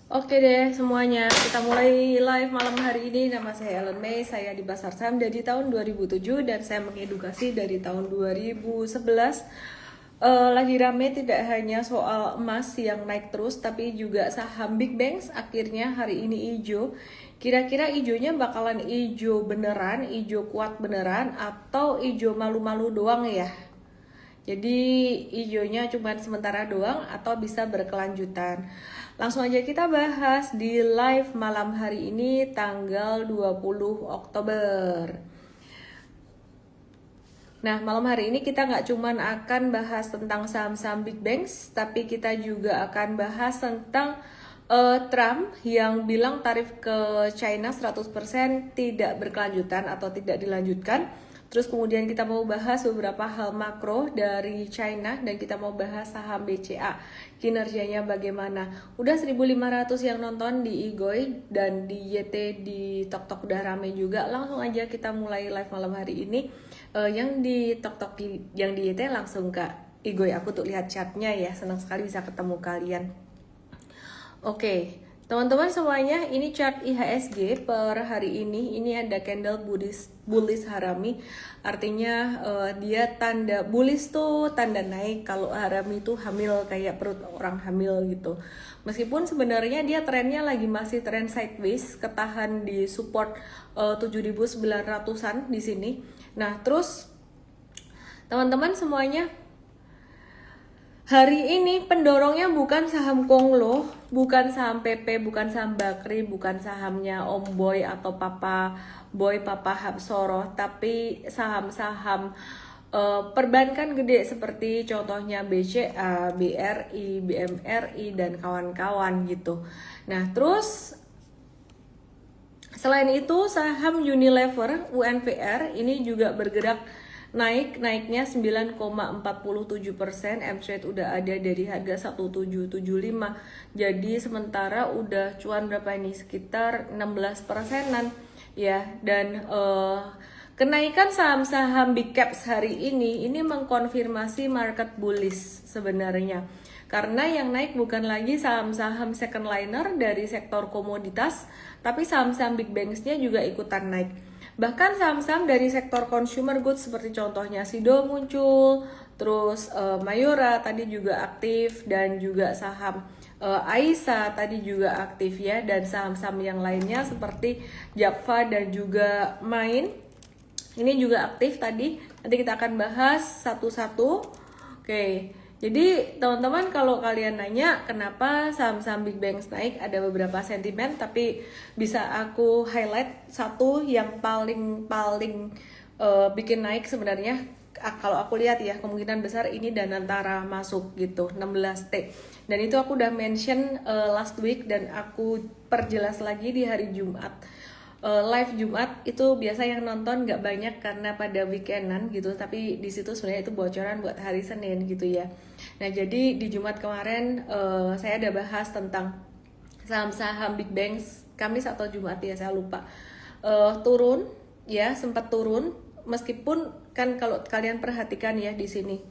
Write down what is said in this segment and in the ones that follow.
Oke deh semuanya, kita mulai live malam hari ini. Nama saya Ellen May, saya di Pasar Saham dari tahun 2007 dan saya mengedukasi dari tahun 2011. Lagi rame tidak hanya soal emas yang naik terus, tapi juga saham Big Banks akhirnya hari ini hijau. Kira-kira hijaunya bakalan hijau beneran, hijau kuat beneran, atau hijau malu-malu doang ya? Jadi hijaunya cuma sementara doang atau bisa berkelanjutan. Langsung aja kita bahas di live malam hari ini tanggal 20 Oktober. Nah, malam hari ini kita nggak cuma akan bahas tentang saham-saham Big Banks, tapi kita juga akan bahas tentang Trump yang bilang tarif ke China 100% tidak berkelanjutan atau tidak dilanjutkan. Terus kemudian kita mau bahas beberapa hal makro dari China dan kita mau bahas saham BCA, kinerjanya bagaimana. Udah 1.500 yang nonton di Igoy dan di YT di TokTok udah rame juga. Langsung aja kita mulai live malam hari ini. Yang di TokTok yang di YT langsung ke Igoy, aku tuh lihat chatnya ya, senang sekali bisa ketemu kalian. Oke, teman-teman semuanya, ini chart IHSG per hari ini. Ini ada candle bullish harami. Artinya dia tanda bullish tuh tanda naik, kalau harami tuh hamil, kayak perut orang hamil gitu. Meskipun sebenarnya dia trennya lagi masih tren sideways, ketahan di support 7.900-an di sini. Nah, terus teman-teman semuanya, hari ini pendorongnya bukan saham Konglo, bukan saham PP, bukan saham Bakri, bukan sahamnya Om Boy atau Papa Boy, Papa Hapsoro, tapi saham-saham perbankan gede seperti contohnya BCA, BRI, BMRI, dan kawan-kawan gitu. Nah, terus selain itu saham Unilever, UNPR ini juga bergerak naiknya 9,47%. M-Trade udah ada dari harga 1775. Jadi sementara udah cuan berapa ini, sekitar 16%-an ya. Dan kenaikan saham-saham big caps hari ini mengkonfirmasi market bullish sebenarnya. Karena yang naik bukan lagi saham-saham second liner dari sektor komoditas, tapi saham-saham big banks-nya juga ikutan naik. Bahkan saham-saham dari sektor consumer goods seperti contohnya Sido muncul, terus Mayora tadi juga aktif, dan juga saham Aisa tadi juga aktif ya, dan saham-saham yang lainnya seperti Japfa dan juga Main ini juga aktif tadi. Nanti kita akan bahas satu-satu. Oke. Jadi teman-teman, kalau kalian nanya kenapa saham-saham big banks naik, ada beberapa sentimen, tapi bisa aku highlight satu yang paling bikin naik sebenarnya. Kalau aku lihat ya, kemungkinan besar ini Danantara masuk gitu, 16T. Dan itu aku udah mention last week dan aku perjelas lagi di hari Jumat. Live Jumat itu biasa yang nonton nggak banyak karena pada weekendan gitu, tapi di situ sebenarnya itu bocoran buat hari Senin gitu ya. Nah, jadi di Jumat kemarin saya ada bahas tentang saham-saham big banks, Kamis atau Jumat ya saya lupa. Turun ya, sempat turun, meskipun kan kalau kalian perhatikan ya di sini.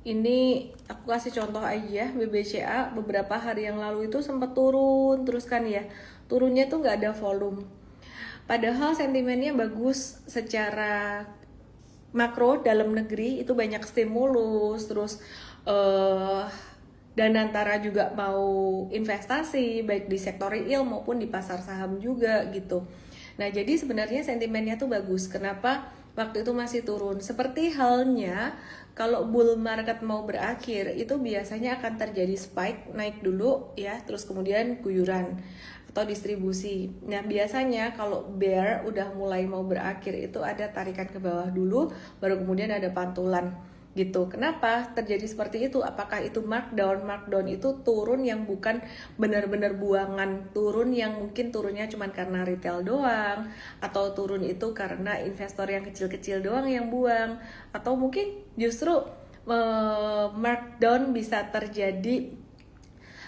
Ini aku kasih contoh aja, BBCA beberapa hari yang lalu itu sempat turun terus kan ya. Turunnya tuh nggak ada volume. Padahal sentimennya bagus secara makro dalam negeri, itu banyak stimulus, terus Danantara juga mau investasi baik di sektor real maupun di pasar saham juga gitu. Nah, jadi sebenarnya sentimennya tuh bagus. Kenapa waktu itu masih turun? Seperti halnya kalau bull market mau berakhir, itu biasanya akan terjadi spike, naik dulu ya, terus kemudian guyuran atau distribusi. Nah, biasanya kalau bear udah mulai mau berakhir itu ada tarikan ke bawah dulu, baru kemudian ada pantulan gitu. Kenapa terjadi seperti itu? Apakah itu markdown? Markdown itu turun yang bukan benar-benar buangan, turun yang mungkin turunnya cuma karena retail doang, atau turun itu karena investor yang kecil-kecil doang yang buang, atau mungkin justru markdown bisa terjadi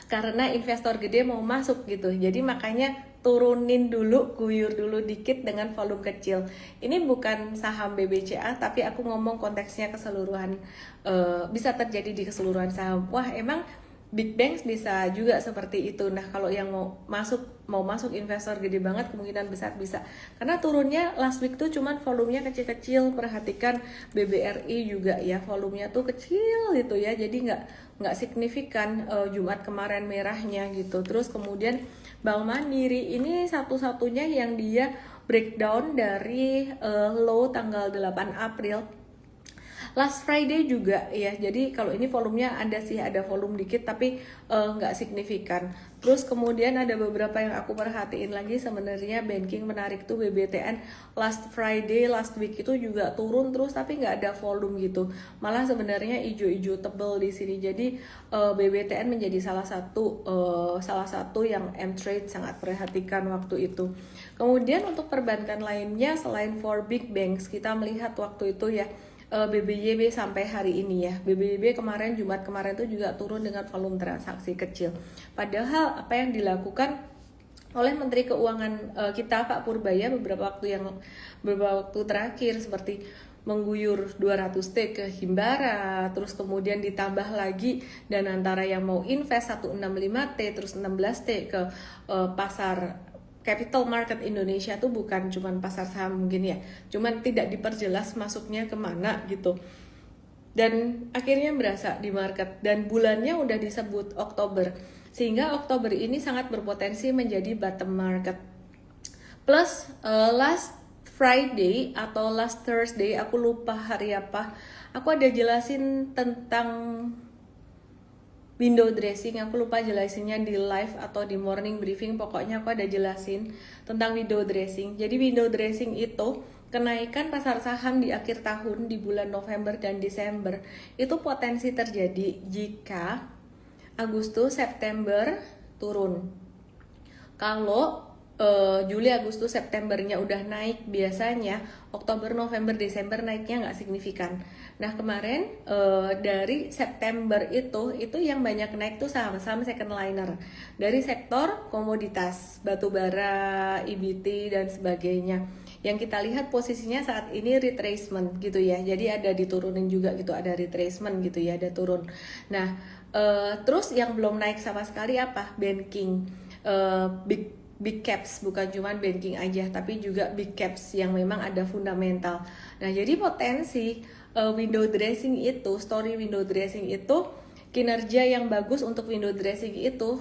karena investor gede mau masuk gitu. Jadi makanya turunin dulu, guyur dulu dikit dengan volume kecil. Ini bukan saham BBCA, tapi aku ngomong konteksnya keseluruhan, bisa terjadi di keseluruhan saham. Wah, emang big banks bisa juga seperti itu. Nah, kalau yang mau masuk investor gede banget, kemungkinan besar bisa. Karena turunnya last week tuh cuman volumenya kecil-kecil. Perhatikan BBRI juga ya, volumenya tuh kecil gitu ya. Jadi nggak signifikan Jumat kemarin merahnya gitu. Terus kemudian Bank Mandiri ini satu-satunya yang dia breakdown dari low tanggal 8 April. Last Friday juga ya, jadi kalau ini volumenya ada volume dikit tapi nggak signifikan. Terus kemudian ada beberapa yang aku perhatiin lagi, sebenarnya banking menarik tuh BBTN last Friday, last week itu juga turun terus tapi nggak ada volume gitu. Malah sebenarnya ijo-ijo tebel di sini. Jadi BBTN menjadi salah satu yang M-Trade sangat perhatikan waktu itu. Kemudian untuk perbankan lainnya selain for big banks, kita melihat waktu itu ya BBYB sampai hari ini ya. BBYB kemarin Jumat kemarin tuh juga turun dengan volume transaksi kecil. Padahal apa yang dilakukan oleh Menteri Keuangan kita Pak Purbaya beberapa waktu terakhir seperti mengguyur 200T ke Himbara, terus kemudian ditambah lagi dan antara yang mau invest 165T terus 16T ke pasar capital market Indonesia tuh bukan cuman pasar saham mungkin ya, cuman tidak diperjelas masuknya kemana gitu. Dan akhirnya berasa di market dan bulannya udah disebut Oktober, sehingga Oktober ini sangat berpotensi menjadi bottom market. Plus last Friday atau last Thursday, aku lupa hari apa, aku ada jelasin tentang window dressing. Aku lupa jelasinnya di live atau di morning briefing, pokoknya aku ada jelasin tentang window dressing. Jadi window dressing itu kenaikan pasar saham di akhir tahun di bulan November dan Desember itu potensi terjadi jika Agustus September turun. Kalau Juli, Agustus, Septembernya udah naik, biasanya Oktober, November, Desember naiknya nggak signifikan. Nah kemarin dari September itu yang banyak naik tuh saham-saham second liner dari sektor komoditas, batubara, EBT dan sebagainya. Yang kita lihat posisinya saat ini retracement gitu ya, jadi ada diturunin juga gitu, ada retracement gitu ya, ada turun. Nah terus yang belum naik sama sekali apa? Banking, big caps, bukan cuma banking aja tapi juga big caps yang memang ada fundamental. Nah jadi potensi window dressing itu, story window dressing itu, kinerja yang bagus untuk window dressing itu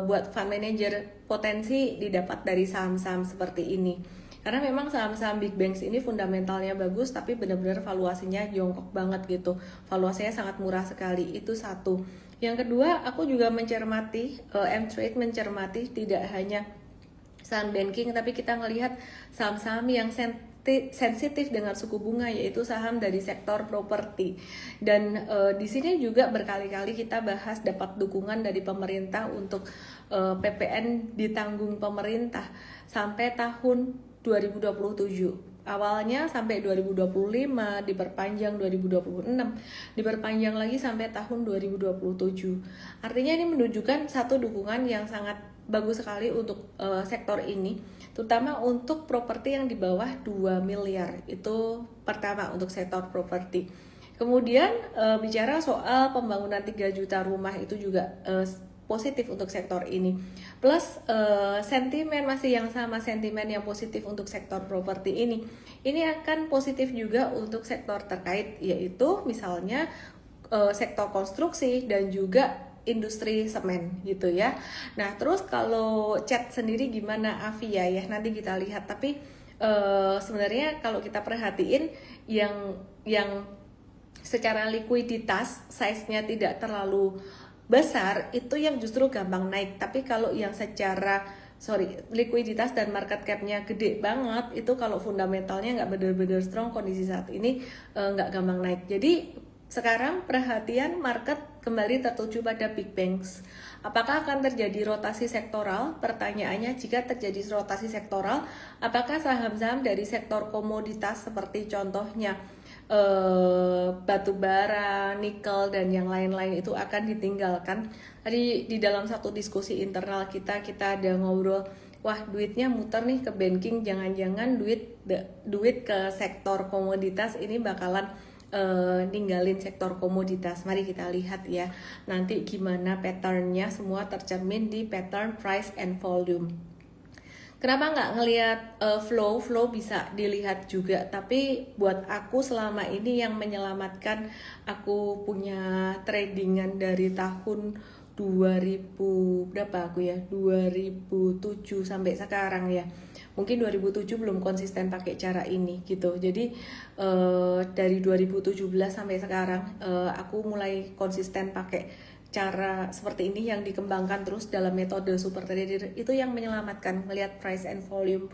buat fund manager potensi didapat dari saham-saham seperti ini. Karena memang saham-saham big banks ini fundamentalnya bagus tapi benar-benar valuasinya jongkok banget gitu. Valuasinya sangat murah sekali, itu satu. Yang kedua, aku juga mencermati, M-Trade mencermati tidak hanya saham banking, tapi kita ngelihat saham-saham yang sensitif dengan suku bunga, yaitu saham dari sektor properti. Dan di sini juga berkali-kali kita bahas dapat dukungan dari pemerintah untuk PPN ditanggung pemerintah sampai tahun 2027. Awalnya sampai 2025, diperpanjang 2026, diperpanjang lagi sampai tahun 2027. Artinya ini menunjukkan satu dukungan yang sangat bagus sekali untuk sektor ini, terutama untuk properti yang di bawah 2 miliar. Itu pertama untuk sektor properti. Kemudian bicara soal pembangunan 3 juta rumah itu juga positif untuk sektor ini. Plus sentimen masih yang sama, sentimen yang positif untuk sektor properti ini. Ini akan positif juga untuk sektor terkait, yaitu misalnya sektor konstruksi dan juga industri semen gitu ya. Nah terus kalau chat sendiri gimana Avia ya, nanti kita lihat. Tapi sebenarnya kalau kita perhatiin yang secara likuiditas size-nya tidak terlalu besar itu yang justru gampang naik. Tapi kalau yang secara likuiditas dan market cap-nya gede banget, itu kalau fundamentalnya nggak benar-benar strong kondisi saat ini nggak gampang naik. Jadi sekarang perhatian market kembali tertuju pada big banks. Apakah akan terjadi rotasi sektoral? Pertanyaannya, jika terjadi rotasi sektoral, apakah saham-saham dari sektor komoditas seperti contohnya batu bara, nikel dan yang lain-lain itu akan ditinggalkan? Tadi di dalam satu diskusi internal kita ada ngobrol, wah duitnya muter nih ke banking, jangan-jangan duit ke sektor komoditas ini bakalan ninggalin sektor komoditas. Mari kita lihat ya nanti gimana patternnya, semua tercermin di pattern price and volume. Kenapa nggak ngelihat flow bisa dilihat juga, tapi buat aku selama ini yang menyelamatkan aku punya tradingan dari tahun 2000 berapa aku ya 2007 sampai sekarang ya, mungkin 2007 belum konsisten pakai cara ini gitu. Jadi dari 2017 sampai sekarang aku mulai konsisten pakai cara seperti ini yang dikembangkan terus dalam metode super trader, itu yang menyelamatkan, melihat price and volume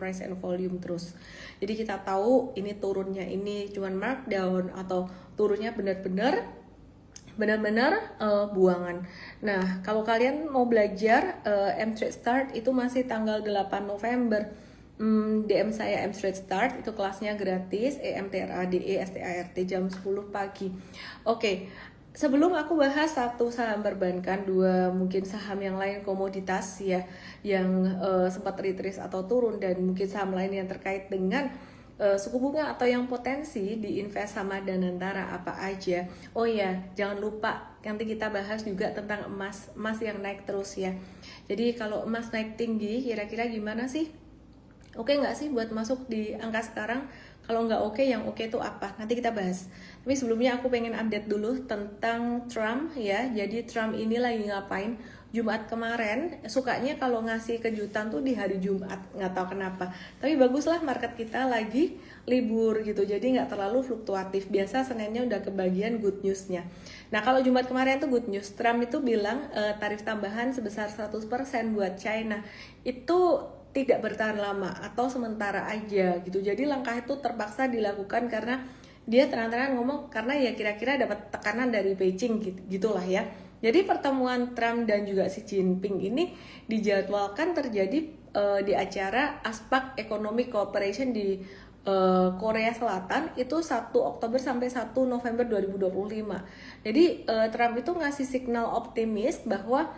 terus. Jadi kita tahu ini turunnya ini cuman markdown atau turunnya benar-benar buangan. Nah, kalau kalian mau belajar M-Trade Start itu masih tanggal 8 November. DM saya M-Trade Start, itu kelasnya gratis, EMTRADE START jam 10 pagi. Oke. Sebelum aku bahas satu saham perbankan, dua mungkin saham yang lain komoditas ya yang sempat retrace atau turun, dan mungkin saham lain yang terkait dengan suku bunga atau yang potensi diinvest sama Danantara apa aja. Oh ya, jangan lupa nanti kita bahas juga tentang emas yang naik terus ya. Jadi kalau emas naik tinggi, kira-kira gimana sih? Oke nggak sih buat masuk di angka sekarang? Kalau nggak oke, yang oke itu apa? Nanti kita bahas. Tapi sebelumnya aku pengen update dulu tentang Trump ya. Jadi Trump ini lagi ngapain? Jumat kemarin sukanya kalau ngasih kejutan tuh di hari Jumat, nggak tahu kenapa. Tapi baguslah market kita lagi libur gitu, jadi nggak terlalu fluktuatif. Biasa Seninnya udah kebagian good newsnya. Nah kalau Jumat kemarin tuh good news. Trump itu bilang tarif tambahan sebesar 100% buat China. Itu tidak bertahan lama atau sementara aja gitu. Jadi langkah itu terpaksa dilakukan karena dia terang-terangan ngomong karena ya kira-kira dapat tekanan dari Beijing gitulah ya. Jadi pertemuan Trump dan juga Xi Jinping ini dijadwalkan terjadi di acara ASPAC Economic Cooperation di Korea Selatan itu 1 Oktober sampai 1 November 2025. Jadi Trump itu ngasih signal optimis bahwa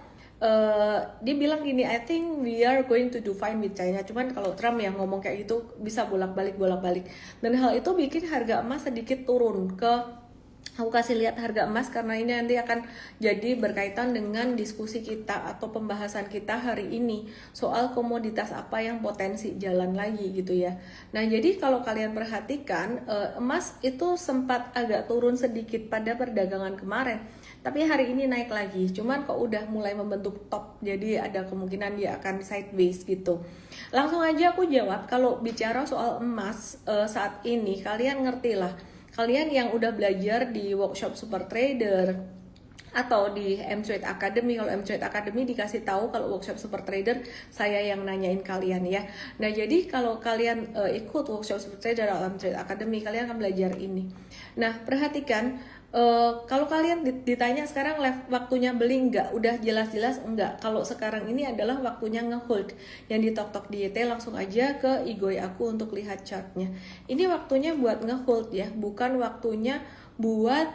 dia bilang gini, I think we are going to do fine with China. Cuman kalau Trump yang ngomong kayak gitu bisa bolak-balik. Dan hal itu bikin harga emas sedikit turun aku kasih lihat harga emas karena ini nanti akan jadi berkaitan dengan diskusi kita atau pembahasan kita hari ini soal komoditas apa yang potensi jalan lagi gitu ya. Nah jadi kalau kalian perhatikan emas itu sempat agak turun sedikit pada perdagangan kemarin, tapi hari ini naik lagi. Cuman kok udah mulai membentuk top, jadi ada kemungkinan dia akan sideways gitu. Langsung aja aku jawab, kalau bicara soal emas saat ini kalian ngerti lah. Kalian yang udah belajar di workshop Super Trader atau di M-Trade Academy, kalau M-Trade Academy dikasih tahu, kalau workshop Super Trader saya yang nanyain kalian ya. Nah jadi kalau kalian ikut workshop Super Trader atau M-Trade Academy, kalian akan belajar ini. Nah perhatikan, kalau kalian ditanya sekarang waktunya beli nggak, udah jelas-jelas enggak. Kalau sekarang ini adalah waktunya nge-hold. Yang di Tok Diet langsung aja ke Igoi aku untuk lihat chartnya. Ini waktunya buat nge-hold ya, bukan waktunya buat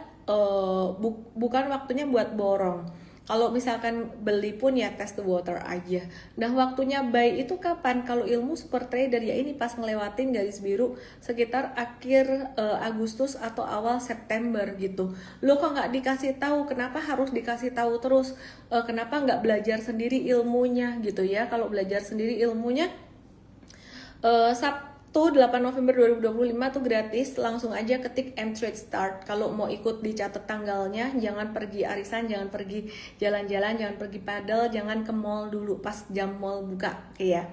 borong. Kalau misalkan beli pun ya test the water aja. Nah waktunya buy itu kapan? Kalau ilmu super trader ya ini pas ngelewatin garis biru sekitar akhir Agustus atau awal September gitu. Lo kok nggak dikasih tahu? Kenapa harus dikasih tahu terus? Kenapa nggak belajar sendiri ilmunya gitu ya? Kalau belajar sendiri ilmunya Sabtu 8 November 2025 tuh gratis, langsung aja ketik M-Trade Start. Kalau mau ikut dicatat tanggalnya, jangan pergi arisan, jangan pergi jalan-jalan, jangan pergi padel, jangan ke mall dulu pas jam mall buka ya.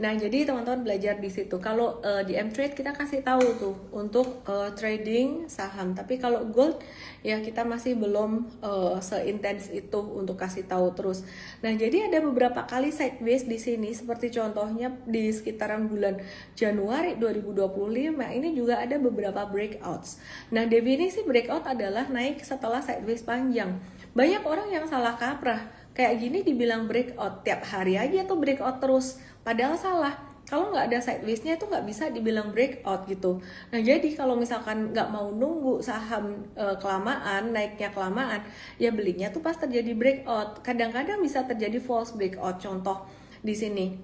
Nah jadi teman-teman belajar di situ. Kalau di M-Trade kita kasih tahu tuh untuk trading saham, tapi kalau gold ya kita masih belum seintens itu untuk kasih tahu terus. Nah jadi ada beberapa kali sideways di sini, seperti contohnya di sekitaran bulan Januari 2025 ini juga ada beberapa breakouts. Nah definisi breakout adalah naik setelah sideways panjang. Banyak orang yang salah kaprah, kayak gini dibilang breakout, tiap hari aja tuh breakout terus. Padahal salah, kalau nggak ada sideways-nya itu nggak bisa dibilang breakout gitu. Nah jadi kalau misalkan nggak mau nunggu saham kelamaan, naiknya kelamaan, ya belinya tuh pas terjadi breakout. Kadang-kadang bisa terjadi false breakout. Contoh di sini,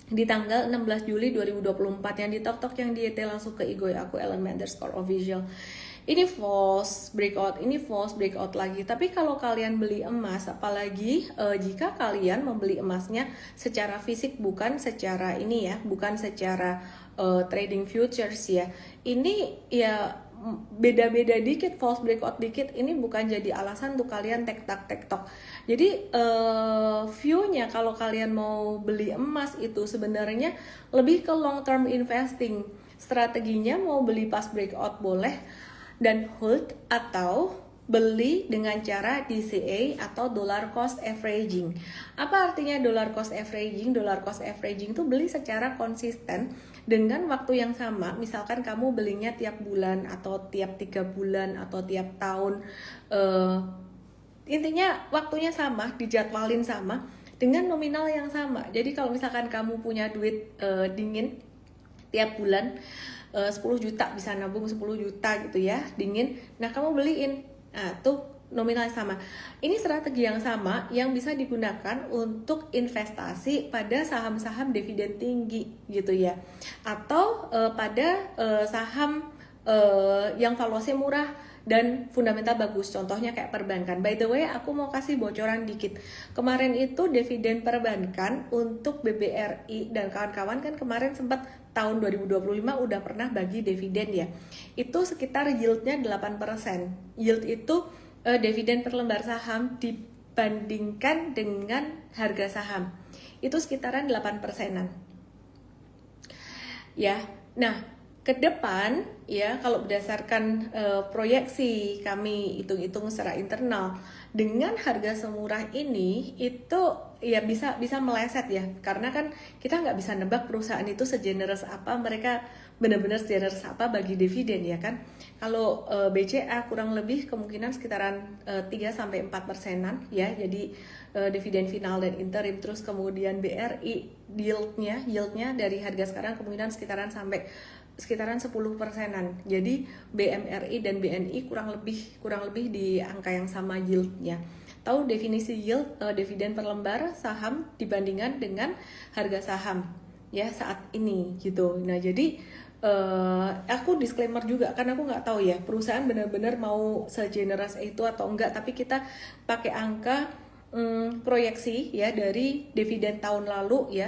di tanggal 16 Juli 2024 yang di Tok yang di YT langsung ke Igoi aku Ellen_Official. ini false breakout, ini false breakout lagi. Tapi kalau kalian beli emas, apalagi jika kalian membeli emasnya secara fisik, bukan secara ini ya, bukan secara trading futures ya, ini ya beda-beda dikit, false breakout dikit, ini bukan jadi alasan untuk kalian tek-tok. Jadi view-nya kalau kalian mau beli emas itu sebenarnya lebih ke long term investing. Strateginya mau beli pas breakout boleh, dan hold, atau beli dengan cara DCA atau dollar cost averaging. Apa artinya dollar cost averaging? Dollar cost averaging itu beli secara konsisten dengan waktu yang sama. Misalkan kamu belinya tiap bulan atau tiap 3 bulan atau tiap tahun. Intinya waktunya sama, dijadwalin sama dengan nominal yang sama. Jadi kalau misalkan kamu punya duit dingin tiap bulan 10 juta, bisa nabung 10 juta gitu ya, dingin. Nah, kamu beliin. Nah, tuh nominalnya sama. Ini strategi yang sama yang bisa digunakan untuk investasi pada saham-saham dividen tinggi gitu ya. Atau pada saham yang valuasi murah dan fundamental bagus, contohnya kayak perbankan. By the way, aku mau kasih bocoran dikit. Kemarin itu dividen perbankan untuk BBRI dan kawan-kawan kan kemarin sempat tahun 2025 udah pernah bagi dividen ya. Itu sekitar yieldnya 8%. Yield itu dividen per lembar saham dibandingkan dengan harga saham. Itu sekitaran 8%-an. Ya, nah ke depan ya, kalau berdasarkan proyeksi kami hitung-hitung secara internal, dengan harga semurah ini itu ya bisa meleset ya, karena kan kita nggak bisa nebak perusahaan itu segenerous apa, mereka benar-benar segenerous apa bagi dividen ya kan. Kalau BCA kurang lebih kemungkinan sekitaran 3-4%-an ya, jadi dividen final dan interim. Terus kemudian BRI yieldnya dari harga sekarang kemungkinan sekitaran 10%-an. Jadi BMRI dan BNI kurang lebih di angka yang sama yieldnya. Tahu definisi yield, dividen per lembar saham dibandingkan dengan harga saham ya saat ini gitu. Nah, jadi aku disclaimer juga karena aku nggak tahu ya perusahaan benar-benar mau segenerous itu atau enggak, tapi kita pakai angka proyeksi ya dari dividen tahun lalu ya,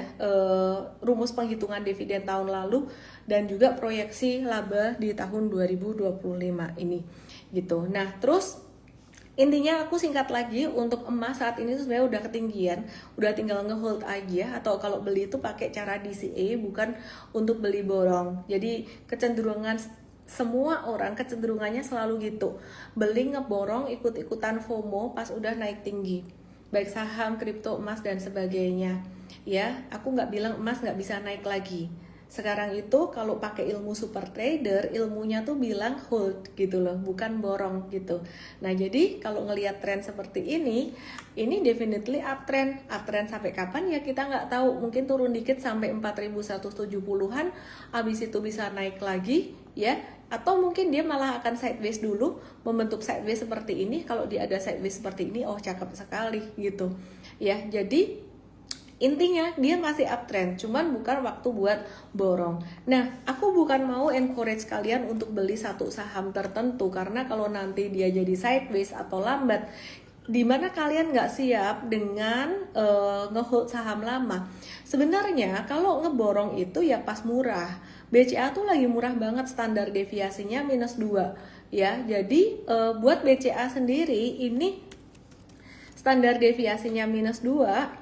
rumus penghitungan dividen tahun lalu dan juga proyeksi laba di tahun 2025 ini gitu. Nah, terus intinya aku singkat lagi, untuk emas saat ini sebenarnya udah ketinggian, udah tinggal ngehold aja, atau kalau beli itu pakai cara DCA, bukan untuk beli borong. Jadi kecenderungan semua orang kecenderungannya selalu gitu, beli ngeborong ikut-ikutan FOMO pas udah naik tinggi, baik saham, kripto, emas dan sebagainya ya. Aku nggak bilang emas nggak bisa naik lagi. Sekarang itu kalau pakai ilmu super trader, ilmunya tuh bilang hold gitu loh, bukan borong gitu. Nah, jadi kalau ngelihat tren seperti ini definitely uptrend sampai kapan ya kita nggak tahu. Mungkin turun dikit sampai 4.170-an, habis itu bisa naik lagi ya. Atau mungkin dia malah akan sideways dulu, membentuk sideways seperti ini. Kalau dia ada sideways seperti ini, oh cakep sekali gitu ya. Jadi intinya dia masih uptrend, cuman bukan waktu buat borong. Nah, aku bukan mau encourage kalian untuk beli satu saham tertentu, karena kalau nanti dia jadi sideways atau lambat, dimana kalian nggak siap dengan ngehold saham lama. Sebenarnya kalau ngeborong itu ya pas murah. BCA tuh lagi murah banget, standar deviasinya -2 ya. Jadi buat BCA sendiri ini standar deviasinya -2,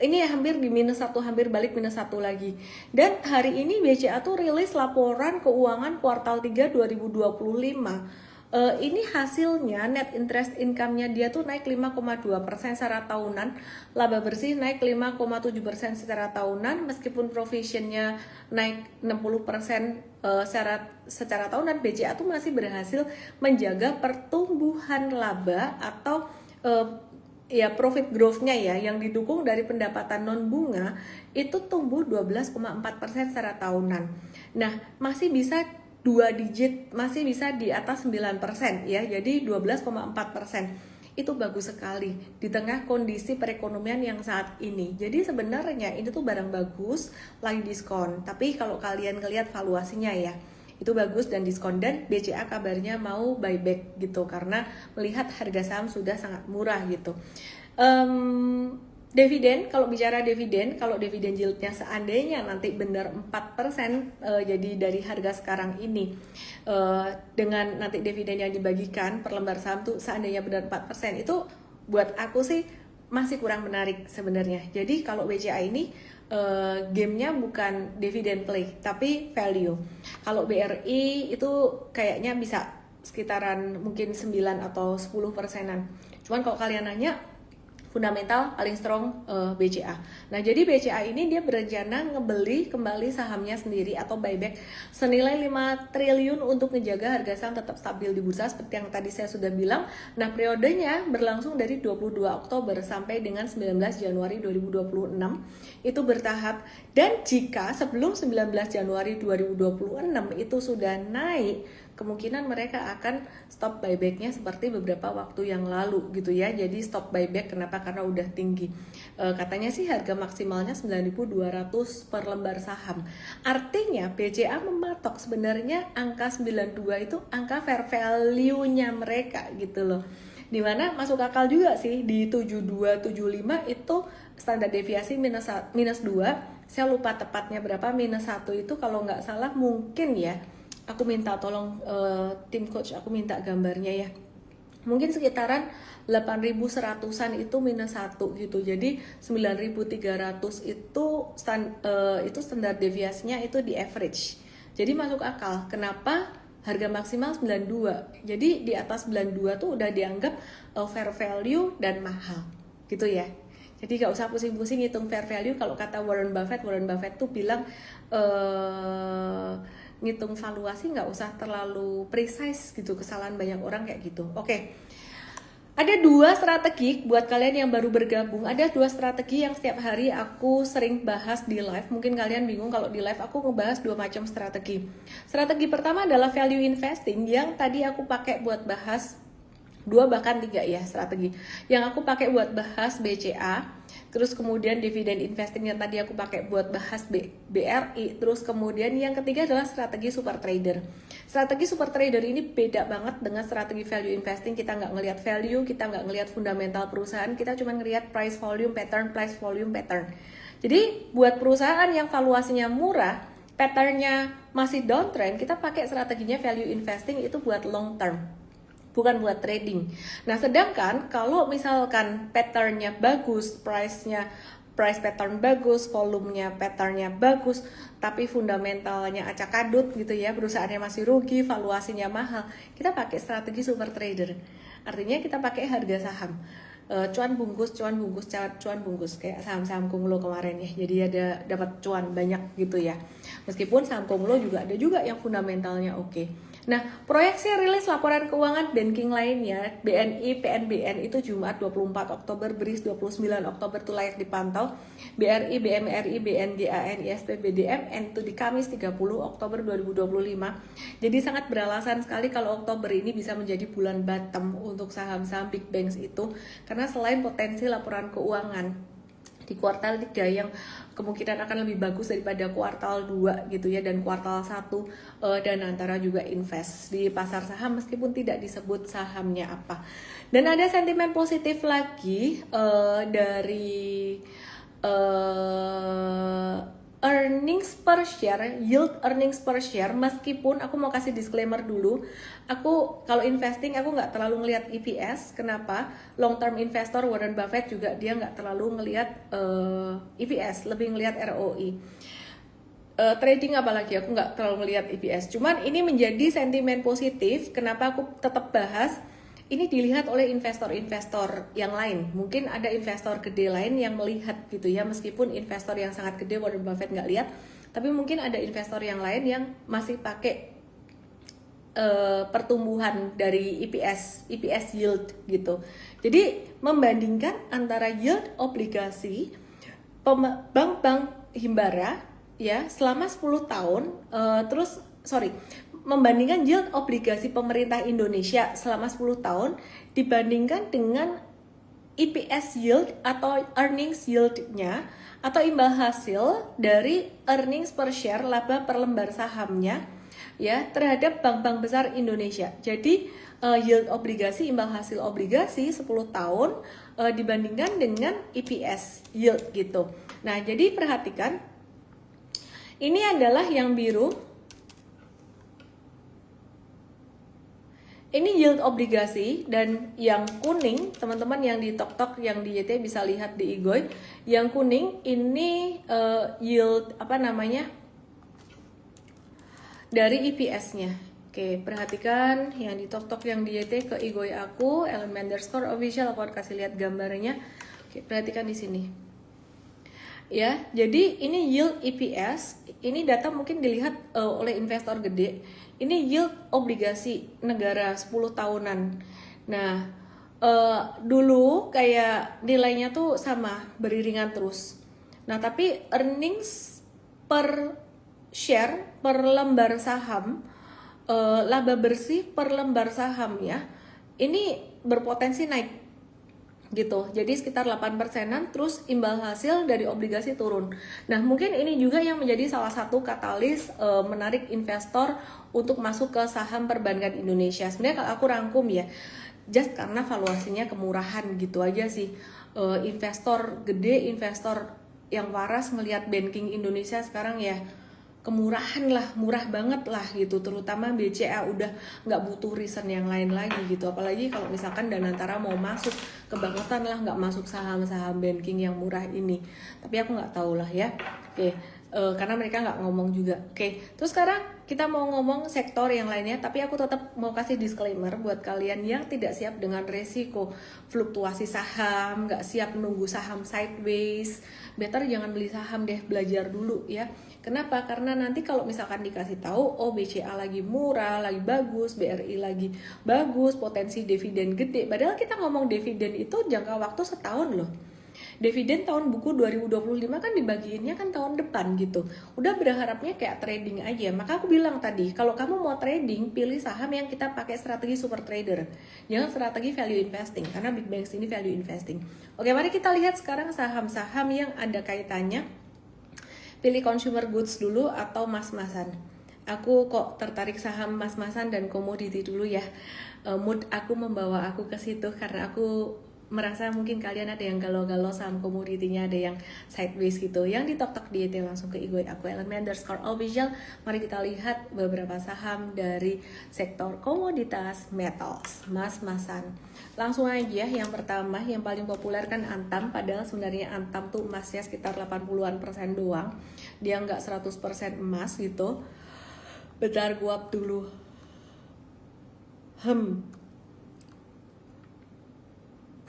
ini hampir di -1, hampir balik -1 lagi. Dan hari ini BCA tuh rilis laporan keuangan kuartal 3 2025. Ini hasilnya net interest income-nya dia tuh naik 5,2% secara tahunan, laba bersih naik 5,7% secara tahunan, meskipun provision-nya naik 60% secara tahunan, BCA tuh masih berhasil menjaga pertumbuhan laba atau ya profit growth-nya ya, yang didukung dari pendapatan non bunga itu tumbuh 12,4% secara tahunan. Nah, masih bisa 2 digit, masih bisa di atas 9% ya, jadi 12,4%. Itu bagus sekali di tengah kondisi perekonomian yang saat ini. Jadi sebenarnya ini tuh barang bagus, lagi diskon. Tapi kalau kalian ngelihat valuasinya ya, itu bagus dan diskon, dan BCA kabarnya mau buyback gitu karena melihat harga saham sudah sangat murah gitu. Dividen, kalau bicara dividen, kalau dividen yieldnya seandainya nanti benar 4%, jadi dari harga sekarang ini, dengan nanti dividen yang dibagikan per lembar saham tuh seandainya benar 4%, itu buat aku sih masih kurang menarik sebenarnya. Jadi kalau BCA ini gamenya bukan dividen play tapi value. Kalau BRI itu kayaknya bisa sekitaran mungkin 9 atau 10%-an. Cuman kalau kalian nanya, fundamental paling strong BCA. Nah, jadi BCA ini dia berencana ngebeli kembali sahamnya sendiri atau buyback senilai 5 triliun untuk menjaga harga saham tetap stabil di bursa seperti yang tadi saya sudah bilang. Nah, periodenya berlangsung dari 22 Oktober sampai dengan 19 Januari 2026. Itu bertahap, dan jika sebelum 19 Januari 2026 itu sudah naik, kemungkinan mereka akan stop buybacknya seperti beberapa waktu yang lalu gitu ya. Jadi stop buyback kenapa? Karena udah tinggi. Katanya sih harga maksimalnya 9.200 per lembar saham. Artinya BCA mematok sebenarnya angka 92 itu angka fair value-nya mereka gitu loh. Dimana masuk akal juga sih di 7275 itu standar deviasi minus 2. Saya lupa tepatnya berapa, minus 1 itu kalau nggak salah mungkin ya. Aku minta tolong tim coach, aku minta gambarnya ya. Mungkin sekitaran 8.100-an itu minus 1 gitu. Jadi 9.300 itu standar deviasinya itu di average. Jadi masuk akal. Kenapa harga maksimal 92? Jadi di atas 92 tuh udah dianggap fair value dan mahal gitu ya. Jadi gak usah pusing-pusing hitung fair value. Kalau kata Warren Buffett tuh bilang ngitung valuasi nggak usah terlalu precise gitu, kesalahan banyak orang kayak gitu. Oke. Ada 2 strategi buat kalian yang baru bergabung. Ada 2 strategi yang setiap hari aku sering bahas di live. Mungkin kalian bingung kalau di live aku ngebahas 2 macam strategi. Strategi pertama adalah value investing yang tadi aku pakai buat bahas 2 bahkan 3 ya strategi. Yang aku pakai buat bahas BCA. Terus kemudian dividend investing yang tadi aku pakai buat bahas BRI. Terus kemudian yang ketiga adalah strategi super trader. Strategi super trader ini beda banget dengan strategi value investing. Kita nggak ngelihat value, kita nggak ngelihat fundamental perusahaan, kita cuma ngelihat price volume pattern, price volume pattern. Jadi buat perusahaan yang valuasinya murah, patternnya masih downtrend, kita pakai strateginya value investing itu buat long term, bukan buat trading. Nah, sedangkan kalau misalkan patternnya bagus, price pattern bagus, volumenya patternnya bagus, tapi fundamentalnya acak adut gitu ya, perusahaannya masih rugi, valuasinya mahal, kita pakai strategi super trader. Artinya kita pakai harga saham. Cuan bungkus kayak saham-saham Kunglo kemarin ya. Jadi ada dapat cuan banyak gitu ya. Meskipun saham Kunglo juga ada juga yang fundamentalnya oke. Nah, proyeksi rilis laporan keuangan banking lainnya, BNI, PNBN itu Jumat 24 Oktober, BRIS 29 Oktober itu layak dipantau. BRI, BMRI, BNGAN, ISP, BDMN itu di Kamis 30 Oktober 2025. Jadi sangat beralasan sekali kalau Oktober ini bisa menjadi bulan bottom untuk saham-saham big banks itu. Karena selain potensi laporan keuangan di kuartal 3 yang kemungkinan akan lebih bagus daripada kuartal 2 gitu ya, dan kuartal 1 dan antara juga invest di pasar saham meskipun tidak disebut sahamnya apa. Dan ada sentimen positif lagi dari earnings per share, yield earnings per share. Meskipun aku mau kasih disclaimer dulu, aku kalau investing aku nggak terlalu ngelihat EPS. Kenapa? Long term investor Warren Buffett juga dia nggak terlalu ngelihat EPS, lebih ngelihat ROI. Trading apalagi aku nggak terlalu ngelihat EPS. Cuman ini menjadi sentimen positif. Kenapa aku tetap bahas? Ini dilihat oleh investor-investor yang lain. Mungkin ada investor gede lain yang melihat gitu ya, meskipun investor yang sangat gede Warren Buffett nggak lihat, tapi mungkin ada investor yang lain yang masih pakai pertumbuhan dari EPS yield gitu. Jadi membandingkan antara yield obligasi bank-bank himbara ya selama 10 tahun, membandingkan yield obligasi pemerintah Indonesia selama 10 tahun dibandingkan dengan EPS yield atau earnings yield-nya atau imbal hasil dari earnings per share laba per lembar sahamnya ya terhadap bank-bank besar Indonesia. Jadi yield obligasi, imbal hasil obligasi 10 tahun dibandingkan dengan EPS yield gitu. Nah, jadi perhatikan ini adalah yang biru. Ini yield obligasi, dan yang kuning, teman-teman yang di TokTok, yang di YT bisa lihat di Igoy. Yang kuning ini yield apa namanya? Dari EPS-nya. Oke, perhatikan yang di TokTok, yang di YT ke Igoy aku, @elemenderscore official, aku akan kasih lihat gambarnya. Oke, perhatikan di sini. Ya, jadi ini yield EPS, ini data mungkin dilihat oleh investor gede. Ini yield obligasi negara 10 tahunan. Nah, dulu kayak nilainya tuh sama, beriringan terus. Nah, tapi earnings per share, per lembar saham, laba bersih per lembar saham ya, ini berpotensi naik gitu. Jadi sekitar 8%-an, terus imbal hasil dari obligasi turun. Nah, mungkin ini juga yang menjadi salah satu katalis menarik investor untuk masuk ke saham perbankan Indonesia. Sebenarnya kalau aku rangkum ya, just karena valuasinya kemurahan gitu aja sih. Investor gede, investor yang waras melihat banking Indonesia sekarang ya kemurahan lah, murah banget lah gitu, terutama BCA udah nggak butuh reason yang lain lagi gitu. Apalagi kalau misalkan Danantara mau masuk, kebangetan lah nggak masuk saham-saham banking yang murah ini. Tapi aku nggak tahu lah ya. Oke, karena mereka nggak ngomong juga. Oke, terus sekarang kita mau ngomong sektor yang lainnya, tapi aku tetap mau kasih disclaimer buat kalian yang tidak siap dengan resiko fluktuasi saham, nggak siap menunggu saham sideways, better jangan beli saham deh, belajar dulu ya. Kenapa? Karena nanti kalau misalkan dikasih tahu, oh BCA lagi murah, lagi bagus, BRI lagi bagus, potensi dividen gede. Padahal kita ngomong dividen itu jangka waktu setahun loh. Dividen tahun buku 2025 kan dibagiinnya kan tahun depan gitu. Udah berharapnya kayak trading aja. Maka aku bilang tadi, kalau kamu mau trading, pilih saham yang kita pakai strategi super trader. Jangan strategi value investing, karena big banks ini value investing. Oke, mari kita lihat sekarang saham-saham yang ada kaitannya. Pilih consumer goods dulu atau mas-masan. Aku kok tertarik saham mas-masan dan komoditi dulu ya. Mood aku membawa aku ke situ karena aku merasa mungkin kalian ada yang galau-galau saham komoditinya, ada yang sideways gitu. Yang di TokTok diet langsung ke Igoy aku @elemenderscore official. Mari kita lihat beberapa saham dari sektor komoditas metals, mas-masan. Langsung aja, yang pertama yang paling populer kan Antam. Padahal sebenarnya Antam tuh emasnya sekitar 80-an% doang. Dia nggak 100% emas gitu. Bentar, guap dulu.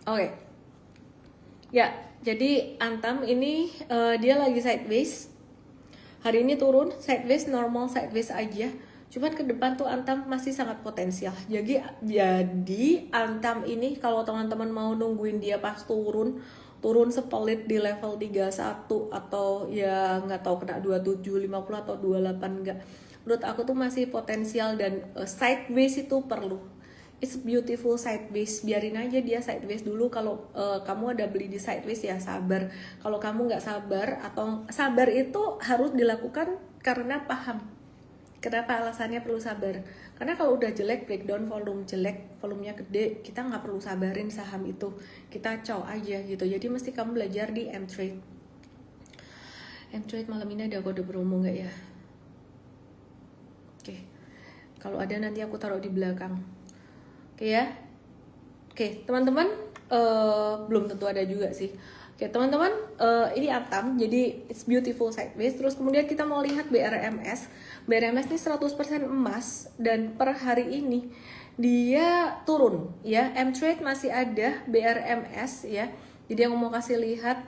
Oke. Ya, jadi Antam ini dia lagi sideways. Hari ini turun, sideways, normal sideways aja. Cuman ke depan tuh Antam masih sangat potensial. Jadi Antam ini kalau teman-teman mau nungguin dia pas turun sepelit di level 31 atau ya nggak tahu kena 2750 atau 28 enggak. Menurut aku tuh masih potensial, dan sideways itu perlu. It's beautiful sideways, biarin aja dia sideways dulu. Kalau kamu ada beli di sideways ya sabar. Kalau kamu nggak sabar, atau sabar itu harus dilakukan karena paham. Kenapa alasannya perlu sabar? Karena kalau udah jelek, breakdown volume jelek, volumenya gede, kita nggak perlu sabarin saham itu. Kita cow aja gitu. Jadi mesti kamu belajar di M-Trade. M-Trade malam ini ada kode promo nggak ya? Oke. Kalau ada nanti aku taruh di belakang. Oke ya. Oke, teman-teman, belum tentu ada juga sih. Oke, teman-teman, ini Antam, jadi it's beautiful sideways. Terus kemudian kita mau lihat BRMS. BRMS ini 100% emas, dan per hari ini dia turun ya. M-Trade masih ada, BRMS ya. Jadi yang mau kasih lihat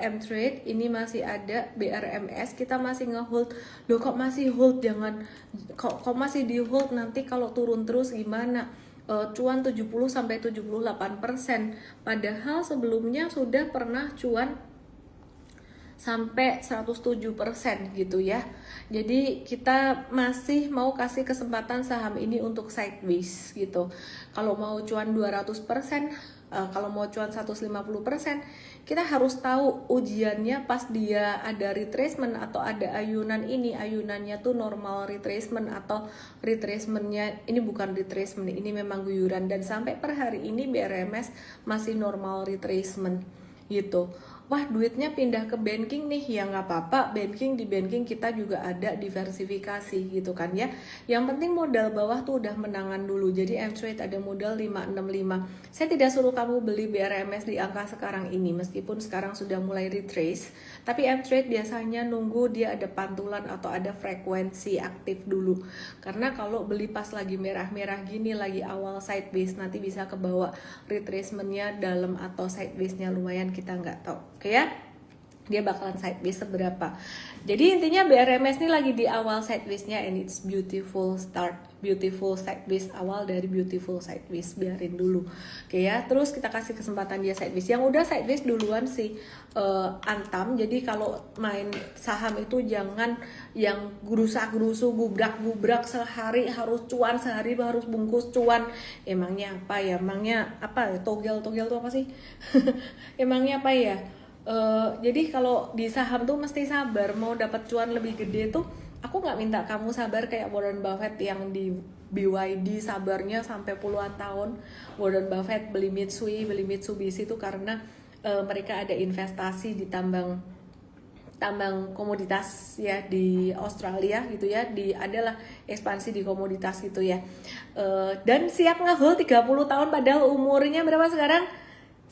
M-Trade ini masih ada, BRMS kita masih nge-hold. Loh kok masih hold? Jangan, kok masih di hold, nanti kalau turun terus gimana? Cuan 70-78%, padahal sebelumnya sudah pernah cuan sampai 107% gitu ya. Jadi kita masih mau kasih kesempatan saham ini untuk sideways gitu. Kalau mau cuan 200%, kalau mau cuan 150%, kita harus tahu ujiannya pas dia ada retracement atau ada ayunan ini, ayunannya tuh normal retracement atau retracementnya ini bukan retracement, ini memang guyuran. Dan sampai per hari ini BRMS masih normal retracement gitu. Wah, duitnya pindah ke banking nih, ya nggak apa-apa, di banking kita juga ada diversifikasi gitu kan ya. Yang penting modal bawah tuh udah menangan dulu. Jadi M-Trade ada modal 565. Saya tidak suruh kamu beli BRMS di angka sekarang ini, meskipun sekarang sudah mulai retrace, tapi M-Trade biasanya nunggu dia ada pantulan atau ada frekuensi aktif dulu. Karena kalau beli pas lagi merah-merah gini, lagi awal sideways, nanti bisa kebawa retracementnya dalam atau sideways-nya lumayan, kita nggak tahu. Oke ya, dia bakalan sideways seberapa. Jadi intinya BRMS ini lagi di awal sideways-nya, and it's beautiful start, beautiful sideways, awal dari beautiful sideways, biarin dulu. Oke ya, terus kita kasih kesempatan dia sideways. Yang udah sideways duluan sih Antam. Jadi kalau main saham itu jangan yang gerusak-gerusu, gubrak-gubrak, sehari harus cuan, sehari harus bungkus cuan. Emangnya apa ya? Emangnya apa? Togel-togel itu apa sih? Emangnya apa ya? Jadi kalau di saham tuh mesti sabar, mau dapat cuan lebih gede tuh aku nggak minta kamu sabar kayak Warren Buffett yang di BYD sabarnya sampai puluhan tahun. Warren Buffett beli Mitsui, beli Mitsubishi itu karena mereka ada investasi di tambang komoditas ya di Australia gitu ya, adalah ekspansi di komoditas gitu ya, dan siap nge-hold 30 tahun padahal umurnya berapa sekarang?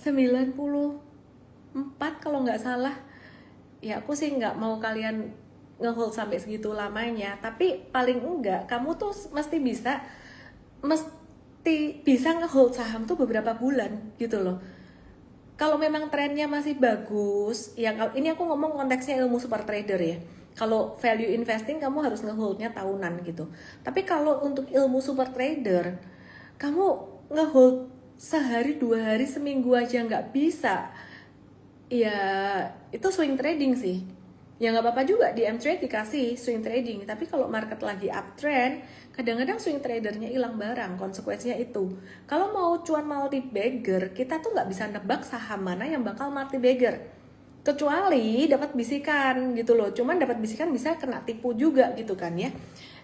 94 kalau nggak salah. Ya aku sih nggak mau kalian nge-hold sampai segitu lamanya, tapi paling enggak kamu tuh mesti bisa nge-hold saham tuh beberapa bulan gitu loh. Kalau memang trennya masih bagus, ya ini aku ngomong konteksnya ilmu super trader ya. Kalau value investing kamu harus nge-holdnya tahunan gitu. Tapi kalau untuk ilmu super trader, kamu nge-hold sehari, 2 hari, seminggu aja nggak bisa. Ya itu swing trading sih. Ya nggak apa-apa juga di M-Trade dikasih swing trading. Tapi kalau market lagi uptrend, kadang-kadang swing tradernya hilang barang. Konsekuensinya itu. Kalau mau cuan multi bagger, kita tuh nggak bisa nebak saham mana yang bakal multi bagger. Kecuali dapat bisikan gitu loh. Cuman dapat bisikan bisa kena tipu juga gitu kan ya.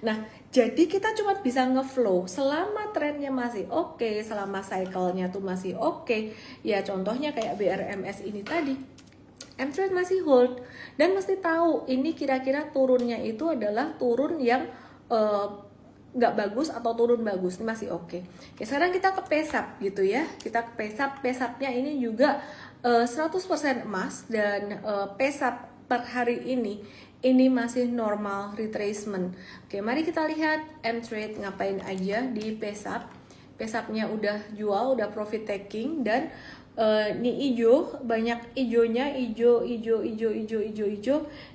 Nah, jadi kita cuma bisa ngeflow selama trennya masih oke, selama cycle-nya tuh masih oke. Ya contohnya kayak BRMS ini tadi. M-Trade masih hold dan mesti tahu ini kira-kira turunnya itu adalah turun yang nggak bagus atau turun bagus, ini masih oke. Oke, sekarang kita ke PESAP gitu ya. Kita ke PESAP, PESAP-nya ini juga 100% emas dan PESAP per hari ini masih normal retracement. Oke, mari kita lihat M-Trade ngapain aja di PESAP. PESAP-nya udah jual, udah profit taking, dan ini hijau, banyak hijaunya, hijau.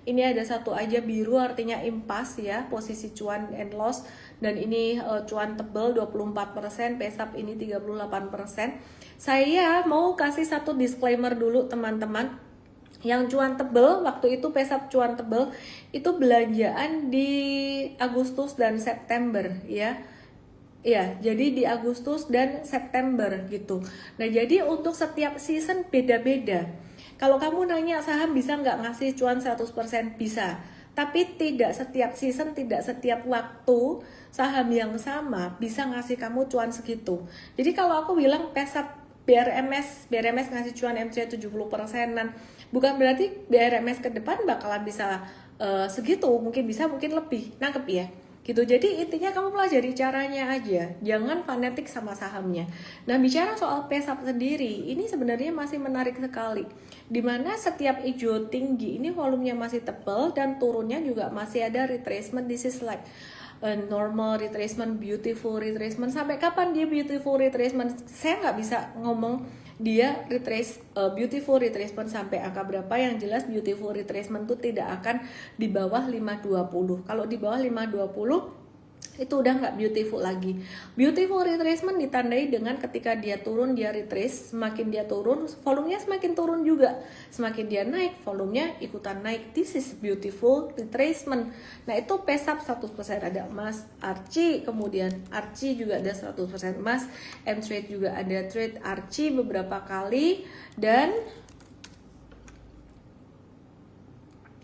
Ini ada satu aja biru, artinya impas ya, posisi cuan and loss. Dan ini cuan tebal 24%, PESAP ini 38%. Saya mau kasih satu disclaimer dulu teman-teman. Yang cuan tebel, waktu itu PESAP cuan tebel itu belanjaan di Agustus dan September ya. Ya, jadi di Agustus dan September gitu. Nah, jadi untuk setiap season beda-beda. Kalau kamu nanya saham bisa nggak ngasih cuan 100%? Bisa. Tapi tidak setiap season, tidak setiap waktu saham yang sama bisa ngasih kamu cuan segitu. Jadi kalau aku bilang PESAP BRMS ngasih cuan M3 70%-an, bukan berarti BRMS ke depan bakalan bisa segitu, mungkin bisa, mungkin lebih. Nangkep ya? Gitu. Jadi intinya kamu pelajari caranya aja, jangan fanatik sama sahamnya. Nah, bicara soal PESAP sendiri, ini sebenarnya masih menarik sekali, dimana setiap hijau tinggi ini volumenya masih tebal dan turunnya juga masih ada retracement. This is like normal retracement, beautiful retracement. Sampai kapan dia beautiful retracement? Saya nggak bisa ngomong dia beautiful retracement sampai angka berapa. Yang jelas beautiful retracement itu tidak akan di bawah 520. Kalau di bawah 520 itu udah nggak beautiful lagi. Beautiful retracement ditandai dengan ketika dia turun dia retrace, semakin dia turun volumenya semakin turun juga, semakin dia naik volumenya ikutan naik. This is beautiful retracement. Nah itu PSAP 100% ada emas, Archie kemudian Archie juga ada 100% emas, M-Trade juga ada trade Archie beberapa kali. Dan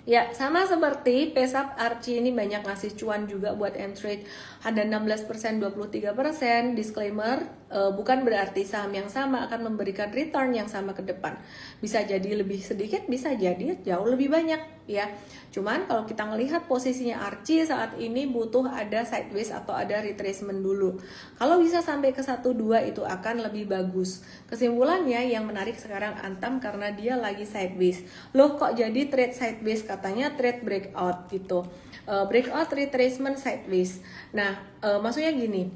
ya, sama seperti PSAP Archie ini banyak ngasih cuan juga buat M-Trade. Ada 16%, 23%. Disclaimer, bukan berarti saham yang sama akan memberikan return yang sama ke depan. Bisa jadi lebih sedikit, bisa jadi jauh lebih banyak ya. Cuman kalau kita melihat posisinya Archie saat ini butuh ada sideways atau ada retracement dulu. Kalau bisa sampai ke 1-2 itu akan lebih bagus. Kesimpulannya yang menarik sekarang Antam karena dia lagi sideways. Loh kok jadi trade sideways? Katanya trade breakout gitu. Breakout retracement sideways. Nah, maksudnya gini,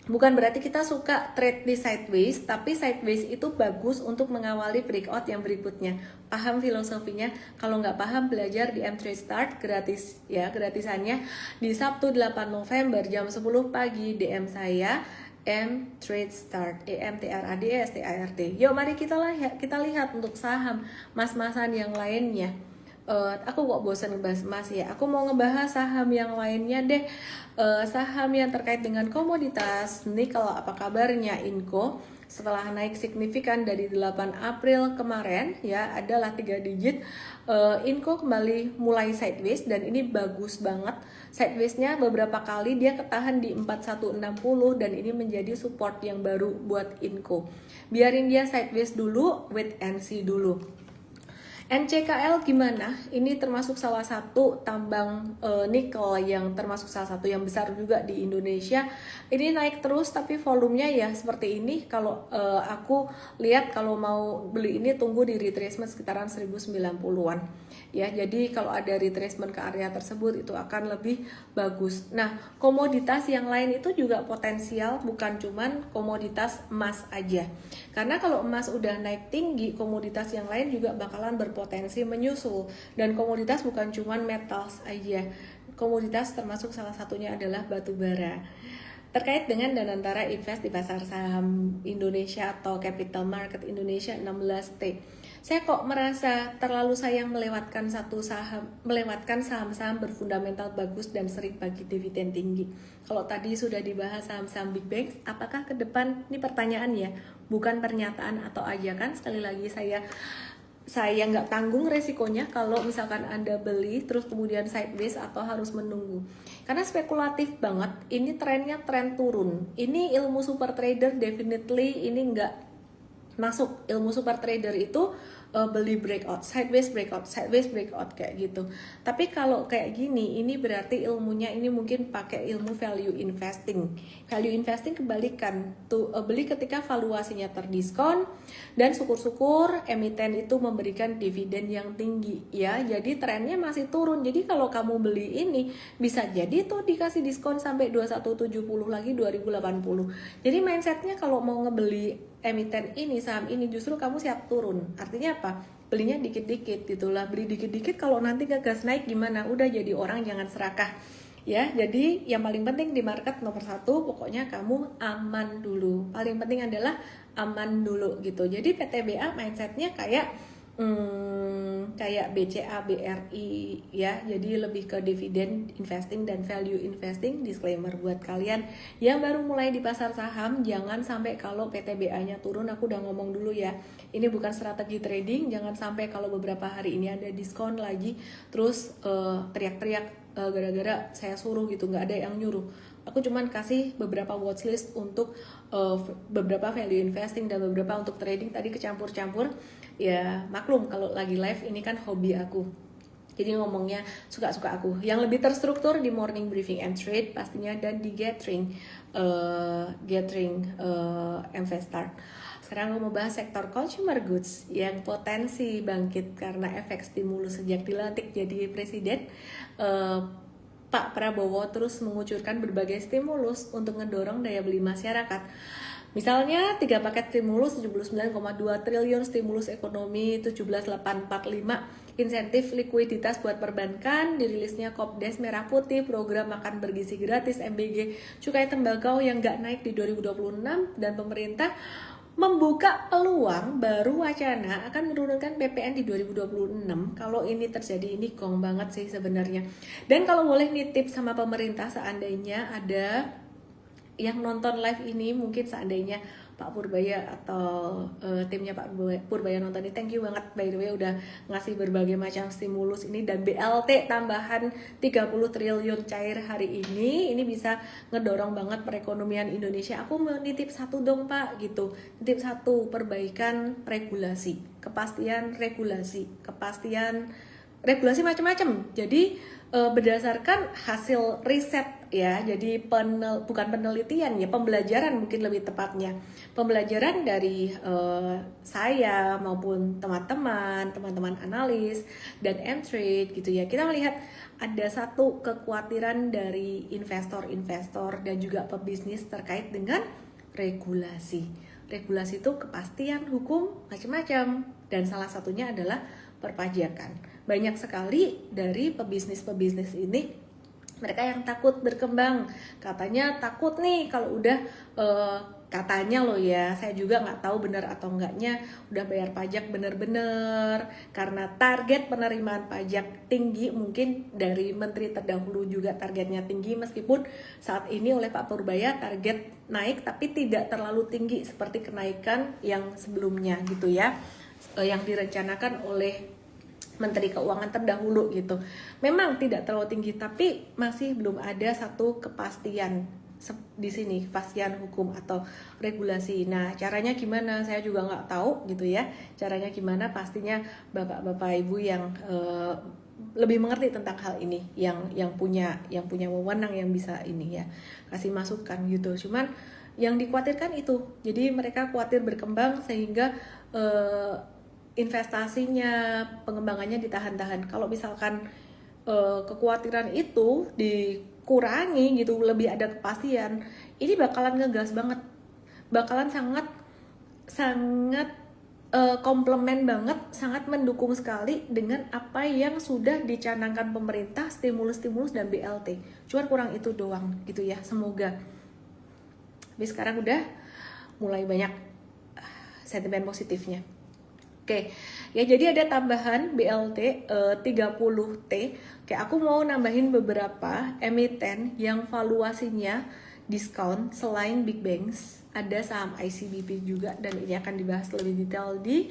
bukan berarti kita suka trade di sideways, tapi sideways itu bagus untuk mengawali breakout yang berikutnya. Paham filosofinya? Kalau nggak paham, belajar di M-Trade Start gratis ya, gratisannya di Sabtu 8 November jam 10 pagi DM saya M-Trade Start, EMTRADESTART. Yuk mari kita lihat untuk saham mas-masan yang lainnya. Aku kok bosan ngebahas emas ya. Aku mau ngebahas saham yang lainnya deh. Saham yang terkait dengan komoditas nikel. Apa kabarnya Inco? Setelah naik signifikan dari 8 April kemarin ya, adalah 3 digit. Inco kembali mulai sideways dan ini bagus banget. Sidewaysnya beberapa kali dia ketahan di 4160 dan ini menjadi support yang baru buat Inco. Biarin dia sideways dulu, wait and see dulu. NCKL gimana? Ini termasuk salah satu tambang nikel yang termasuk salah satu yang besar juga di Indonesia. Ini naik terus tapi volumenya ya seperti ini. Kalau aku lihat kalau mau beli ini tunggu di retracement sekitaran 1090-an. Ya, jadi kalau ada retracement ke area tersebut itu akan lebih bagus. Nah, komoditas yang lain itu juga potensial, bukan cuman komoditas emas aja. Karena kalau emas udah naik tinggi, komoditas yang lain juga bakalan berpotensi menyusul. Dan komoditas bukan cuman metals aja. Komoditas termasuk salah satunya adalah batu bara. Terkait dengan Danantara invest di pasar saham Indonesia atau Capital Market Indonesia 16T. Saya kok merasa terlalu sayang melewatkan saham-saham berfundamental bagus dan sering bagi dividen tinggi. Kalau tadi sudah dibahas saham-saham big banks, apakah ke depan, ini pertanyaan ya, bukan pernyataan atau ajakan. Sekali lagi saya nggak tanggung resikonya kalau misalkan Anda beli terus kemudian sideways atau harus menunggu. Karena spekulatif banget, ini trennya tren turun. Ini ilmu super trader definitely ini nggak masuk. Ilmu super trader itu beli breakout, sideways breakout kayak gitu. Tapi kalau kayak gini, ini berarti ilmunya ini mungkin pakai ilmu value investing. Value investing kebalikan, tuh beli ketika valuasinya terdiskon dan syukur-syukur emiten itu memberikan dividen yang tinggi ya. Jadi trennya masih turun. Jadi kalau kamu beli ini bisa jadi tuh dikasih diskon sampai 2170 lagi 2080. Jadi mindsetnya kalau mau ngebeli emiten ini, saham ini justru kamu siap turun. Artinya apa? Belinya dikit-dikit gitulah. Beli dikit-dikit kalau nanti gas naik gimana? Udah jadi orang jangan serakah. Ya, jadi yang paling penting di market nomor 1 pokoknya kamu aman dulu. Paling penting adalah aman dulu gitu. Jadi PTBA mindsetnya kayak BCA, BRI ya, jadi lebih ke dividen investing dan value investing. Disclaimer buat kalian yang baru mulai di pasar saham, jangan sampai kalau PTBA-nya turun, aku udah ngomong dulu ya, ini bukan strategi trading. Jangan sampai kalau beberapa hari ini ada diskon lagi terus teriak-teriak gara-gara saya suruh gitu, nggak ada yang nyuruh. Aku cuman kasih beberapa watchlist untuk beberapa value investing dan beberapa untuk trading, tadi kecampur-campur. Ya maklum kalau lagi live ini kan hobi aku, jadi ngomongnya suka-suka aku. Yang lebih terstruktur di morning briefing M-Trade pastinya, dan di gathering Investor. Sekarang aku mau bahas sektor consumer goods yang potensi bangkit karena efek stimulus sejak dilantik jadi presiden. Pak Prabowo terus mengucurkan berbagai stimulus untuk ngedorong daya beli masyarakat. Misalnya 3 paket stimulus 79,2 triliun, stimulus ekonomi 17.845, insentif likuiditas buat perbankan, dirilisnya Kopdes merah putih, program makan bergizi gratis MBG, cukai tembakau yang nggak naik di 2026, dan pemerintah membuka peluang baru wacana akan menurunkan PPN di 2026. Kalau ini terjadi, ini gong banget sih sebenarnya. Dan kalau boleh nitip sama pemerintah, seandainya ada yang nonton live ini, mungkin seandainya Pak Purbaya atau timnya Pak Purbaya nonton ini, thank you banget by the way udah ngasih berbagai macam stimulus ini, dan BLT tambahan 30 triliun cair hari ini bisa ngedorong banget perekonomian Indonesia. Aku mau nitip satu dong Pak gitu, nitip satu, perbaikan regulasi, kepastian regulasi macam-macam. Jadi berdasarkan hasil riset ya, jadi bukan penelitian ya, pembelajaran mungkin lebih tepatnya, pembelajaran dari saya maupun teman-teman analis dan M-Trade gitu ya. Kita melihat ada satu kekhawatiran dari investor-investor dan juga pebisnis terkait dengan regulasi. Regulasi itu kepastian hukum macam-macam, dan salah satunya adalah perpajakan. Banyak sekali dari pebisnis ini, mereka yang takut berkembang, katanya takut nih kalau udah katanya loh ya, saya juga nggak tahu benar atau enggaknya, udah bayar pajak bener-bener karena target penerimaan pajak tinggi, mungkin dari menteri terdahulu juga targetnya tinggi, meskipun saat ini oleh Pak Purbaya target naik tapi tidak terlalu tinggi seperti kenaikan yang sebelumnya gitu ya, yang direncanakan oleh Menteri Keuangan terdahulu gitu. Memang tidak terlalu tinggi, tapi masih belum ada satu kepastian di sini, kepastian hukum atau regulasi. Nah, caranya gimana? Saya juga nggak tahu gitu ya. Caranya gimana? Pastinya bapak-bapak ibu yang lebih mengerti tentang hal ini, yang punya wewenang, yang bisa ini ya kasih masukan gitu. Cuman yang dikhawatirkan itu, jadi mereka khawatir berkembang sehingga investasinya, pengembangannya ditahan-tahan. Kalau misalkan kekhawatiran itu dikurangi gitu, lebih ada kepastian, ini bakalan ngegas banget, bakalan sangat komplement banget, sangat mendukung sekali dengan apa yang sudah dicanangkan pemerintah, stimulus dan BLT. Cuman kurang itu doang gitu ya, semoga. Tapi sekarang udah mulai banyak sentimen positifnya. Oke, ya jadi ada tambahan BLT 30T. Oke, aku mau nambahin beberapa emiten yang valuasinya diskon selain Big Banks. Ada saham ICBP juga, dan ini akan dibahas lebih detail di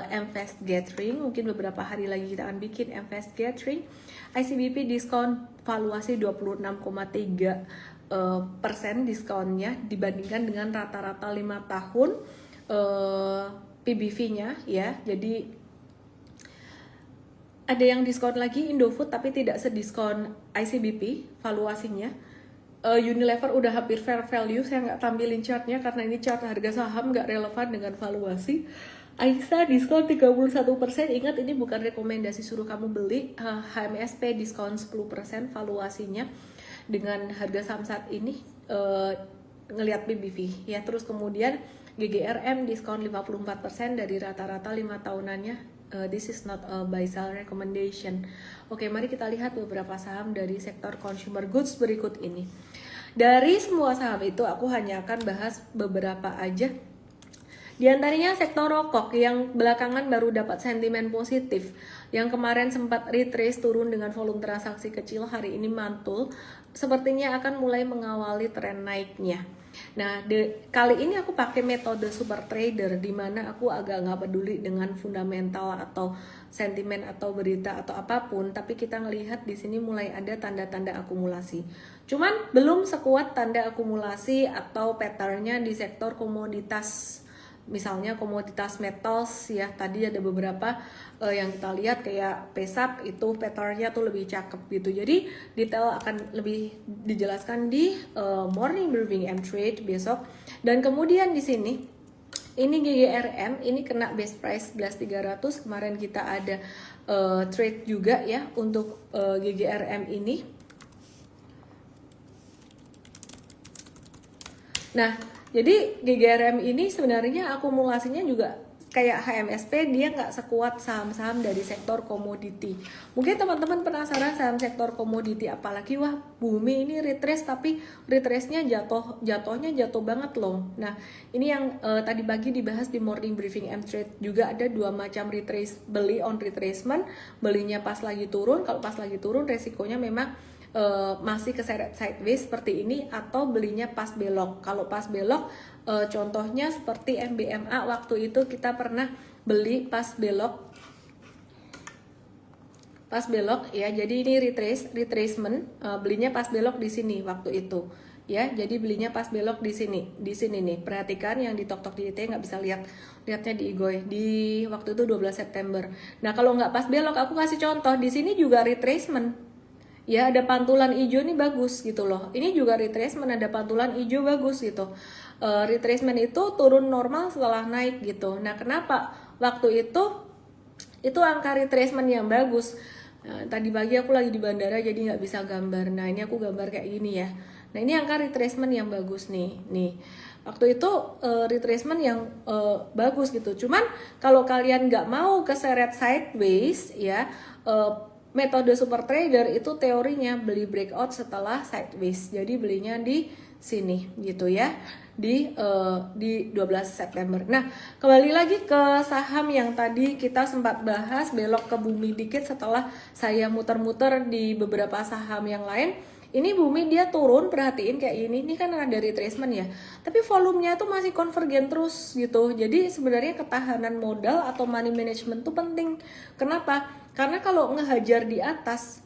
Mfast Gathering. Mungkin beberapa hari lagi kita akan bikin Mfast Gathering. ICBP diskon valuasi 26,3% diskonnya dibandingkan dengan rata-rata 5 tahun PBV-nya ya. Jadi ada yang diskon lagi Indofood tapi tidak sediskon ICBP valuasinya. Unilever udah hampir fair value, saya nggak tampilin chartnya karena ini chart harga saham, nggak relevan dengan valuasi. Aisyah diskon 31%, ingat ini bukan rekomendasi suruh kamu beli. HMSP diskon 10% valuasinya dengan harga saham saat ini ngelihat PBV ya. Terus kemudian GGRM diskon 54% dari rata-rata 5 tahunannya. This is not a buy sell recommendation. Oke, mari kita lihat beberapa saham dari sektor consumer goods berikut ini. Dari semua saham itu aku hanya akan bahas beberapa aja. Di antaranya sektor rokok yang belakangan baru dapat sentimen positif. Yang kemarin sempat retrace turun dengan volume transaksi kecil, hari ini mantul. Sepertinya akan mulai mengawali tren naiknya. Nah, kali ini aku pakai metode super trader, di mana aku agak nggak peduli dengan fundamental atau sentimen atau berita atau apapun, tapi kita ngelihat di sini mulai ada tanda-tanda akumulasi. Cuman belum sekuat tanda akumulasi atau patternnya di sektor komoditas. Misalnya komoditas metals ya, tadi ada beberapa yang kita lihat kayak PESAP itu patternnya tuh lebih cakep gitu. Jadi detail akan lebih dijelaskan di morning briefing M-Trade besok. Dan kemudian di sini ini GGRM, ini kena best price 11.300. Kemarin kita ada trade juga ya untuk GGRM ini. Nah, Jadi GGRM ini sebenarnya akumulasinya juga kayak HMSP, dia nggak sekuat saham-saham dari sektor komoditi. Mungkin teman-teman penasaran saham sektor komoditi apalagi, wah Bumi ini retrace tapi retrace-nya jatuhnya jatuh banget loh. Nah ini yang tadi pagi dibahas di morning briefing M-Trade, juga ada dua macam retrace, beli on retracement, belinya pas lagi turun. Kalau pas lagi turun resikonya memang masih keseret sideways seperti ini, atau belinya pas belok. Kalau pas belok contohnya seperti MBMA, waktu itu kita pernah beli pas belok ya. Jadi ini retracement, belinya pas belok di sini waktu itu ya. Jadi belinya pas belok di sini nih. Perhatikan yang di tok di IT nggak bisa lihatnya di IGOI di waktu itu 12 September. Nah kalau nggak pas belok, aku kasih contoh di sini juga retracement. Ya ada pantulan hijau nih bagus gitu loh. Ini juga retracement, ada pantulan hijau bagus gitu. Retracement itu turun normal setelah naik gitu. Nah kenapa waktu itu angka retracement yang bagus. Tadi pagi aku lagi di bandara jadi nggak bisa gambar. Nah ini aku gambar kayak gini ya. Nah ini angka retracement yang bagus nih. Waktu itu retracement yang bagus gitu. Cuman kalau kalian nggak mau keseret sideways ya, metode super trader itu teorinya beli breakout setelah sideways. Jadi belinya di sini gitu ya, di 12 September. Nah, kembali lagi ke saham yang tadi kita sempat bahas, belok ke Bumi dikit setelah saya muter-muter di beberapa saham yang lain. Ini Bumi dia turun, perhatiin kayak ini kan ada retracement ya, tapi volumenya tuh masih konvergen terus gitu. Jadi sebenarnya ketahanan modal atau money management tuh penting. Kenapa? Karena kalau ngehajar di atas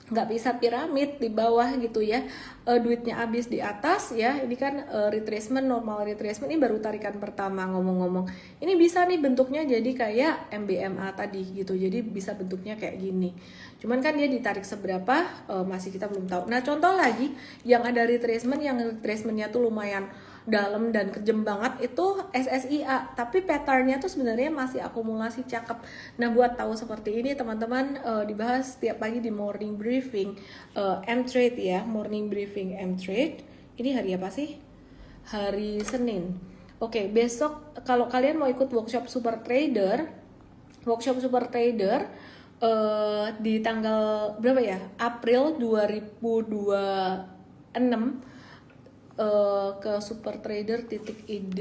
nggak bisa piramid di bawah gitu ya, duitnya habis di atas ya. Ini kan retracement, normal retracement, ini baru tarikan pertama. Ngomong-ngomong ini bisa nih bentuknya jadi kayak MBMA tadi gitu, jadi bisa bentuknya kayak gini. Cuman kan dia ditarik seberapa masih kita belum tahu. Nah contoh lagi yang ada retracement, yang retracementnya tuh lumayan dalam dan kejam banget itu SSIA, tapi patternnya tuh sebenarnya masih akumulasi cakep. Nah buat tahu seperti ini teman-teman, dibahas setiap pagi di morning briefing M-Trade ya, morning briefing M-Trade. Ini hari apa sih? Hari Senin. Oke, besok kalau kalian mau ikut workshop super trader di tanggal berapa ya? April 2026 ke supertrader.id.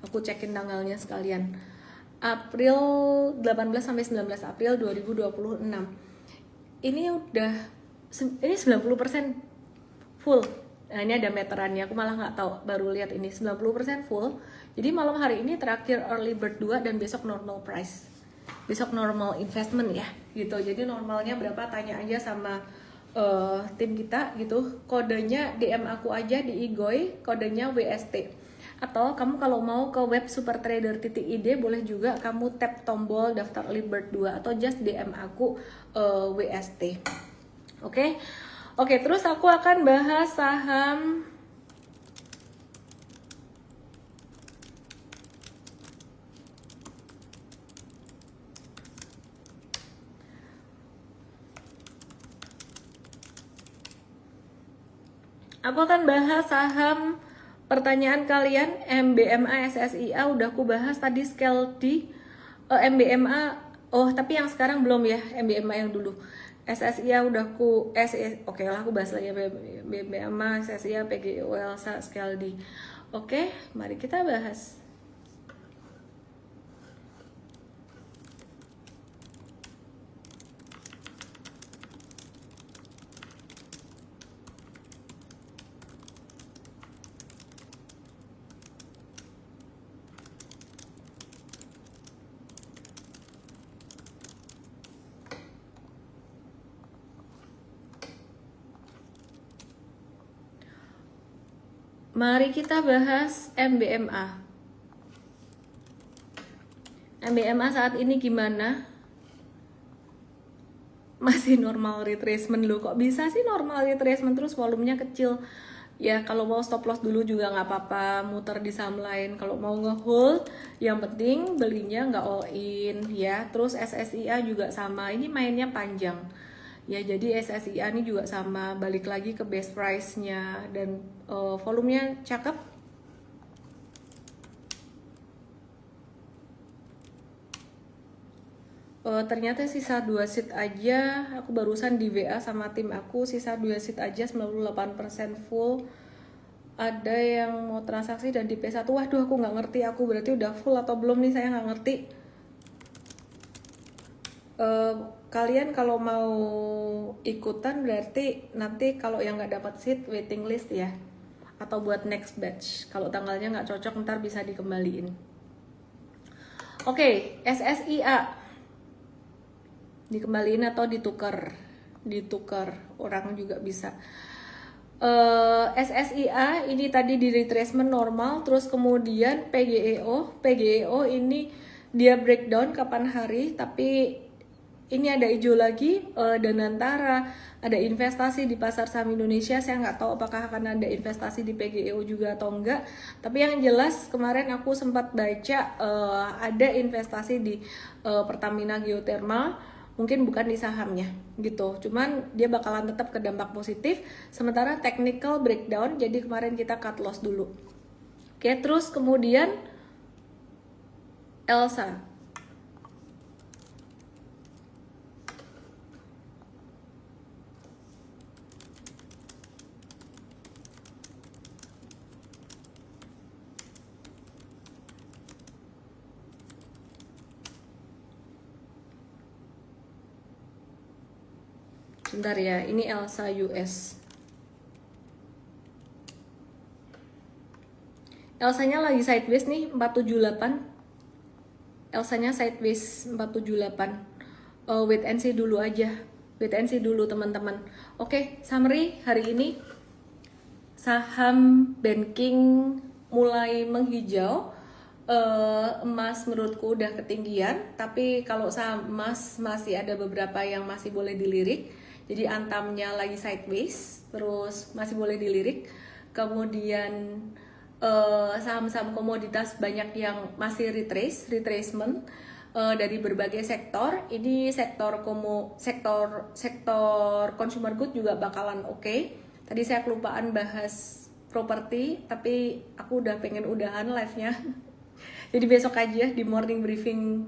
Aku cekin tanggalnya sekalian. April 18 sampai 19 April 2026. Ini 90% full. Nah, ini ada meterannya, aku malah nggak tahu, baru lihat ini 90% full. Jadi malam hari ini terakhir early bird 2 dan besok normal price. Besok normal investment ya, gitu. Jadi normalnya berapa, tanya aja sama tim kita gitu. Kodenya DM aku aja di IGOI, kodenya WST. Atau kamu kalau mau ke web supertrader.id boleh juga kamu tap tombol daftar early bird 2 atau just DM aku WST. Oke, terus aku akan bahas saham pertanyaan kalian. MBMA SSIA udah aku bahas tadi, scale D, MBMA, tapi yang sekarang belum ya, MBMA yang dulu. SSIA udah aku oke lah, aku bahas lagi MBMA, SSIA, PGO, Elsa, scale D. Oke, mari kita bahas. Mari kita bahas MBMA. MBMA saat ini gimana? Masih normal retracement loh. Kok bisa sih normal retracement terus volumenya kecil? Ya kalau mau stop loss dulu juga nggak apa-apa, muter di saham lain. Kalau mau nge-hold, yang penting belinya nggak all in ya. Terus SSIA juga sama, ini mainnya panjang. Ya jadi SSIA ini juga sama, balik lagi ke base price-nya dan volumenya cakep. Ternyata sisa 2 seat aja. Aku barusan di WA sama tim aku, sisa 2 seat aja 98% full. Ada yang mau transaksi dan di P1. Waduh, aku nggak ngerti, aku berarti udah full atau belum nih, saya nggak ngerti. Kalian kalau mau ikutan berarti nanti kalau yang nggak dapat seat waiting list ya, atau buat next batch. Kalau tanggalnya nggak cocok ntar bisa dikembaliin. Oke, SSIA dikembaliin atau ditukar orang juga bisa. SSIA ini tadi di retracement normal, terus kemudian PGEO ini dia breakdown kapan hari, tapi ini ada hijau lagi. Dan antara ada investasi di pasar saham Indonesia, saya nggak tahu apakah akan ada investasi di PGEO juga atau enggak, tapi yang jelas kemarin aku sempat baca ada investasi di Pertamina Geothermal, mungkin bukan di sahamnya gitu, cuman dia bakalan tetap ke dampak positif. Sementara technical breakdown, jadi kemarin kita cut loss dulu. Oke, terus kemudian Elsa. Bentar ya, ini Elsa US. Elsanya lagi sideways nih, 478. Elsanya sideways 478. Wait and see dulu aja. Wait and see dulu teman-teman. Oke, summary hari ini. Saham banking mulai menghijau. Emas menurutku udah ketinggian, tapi kalau saham emas masih ada beberapa yang masih boleh dilirik. Jadi Antamnya lagi sideways, terus masih boleh dilirik. Kemudian saham-saham komoditas banyak yang masih retracement dari berbagai sektor. Ini sektor consumer good juga bakalan oke. Tadi saya kelupaan bahas properti, tapi aku udah pengen udahan live-nya. Jadi besok aja di morning briefing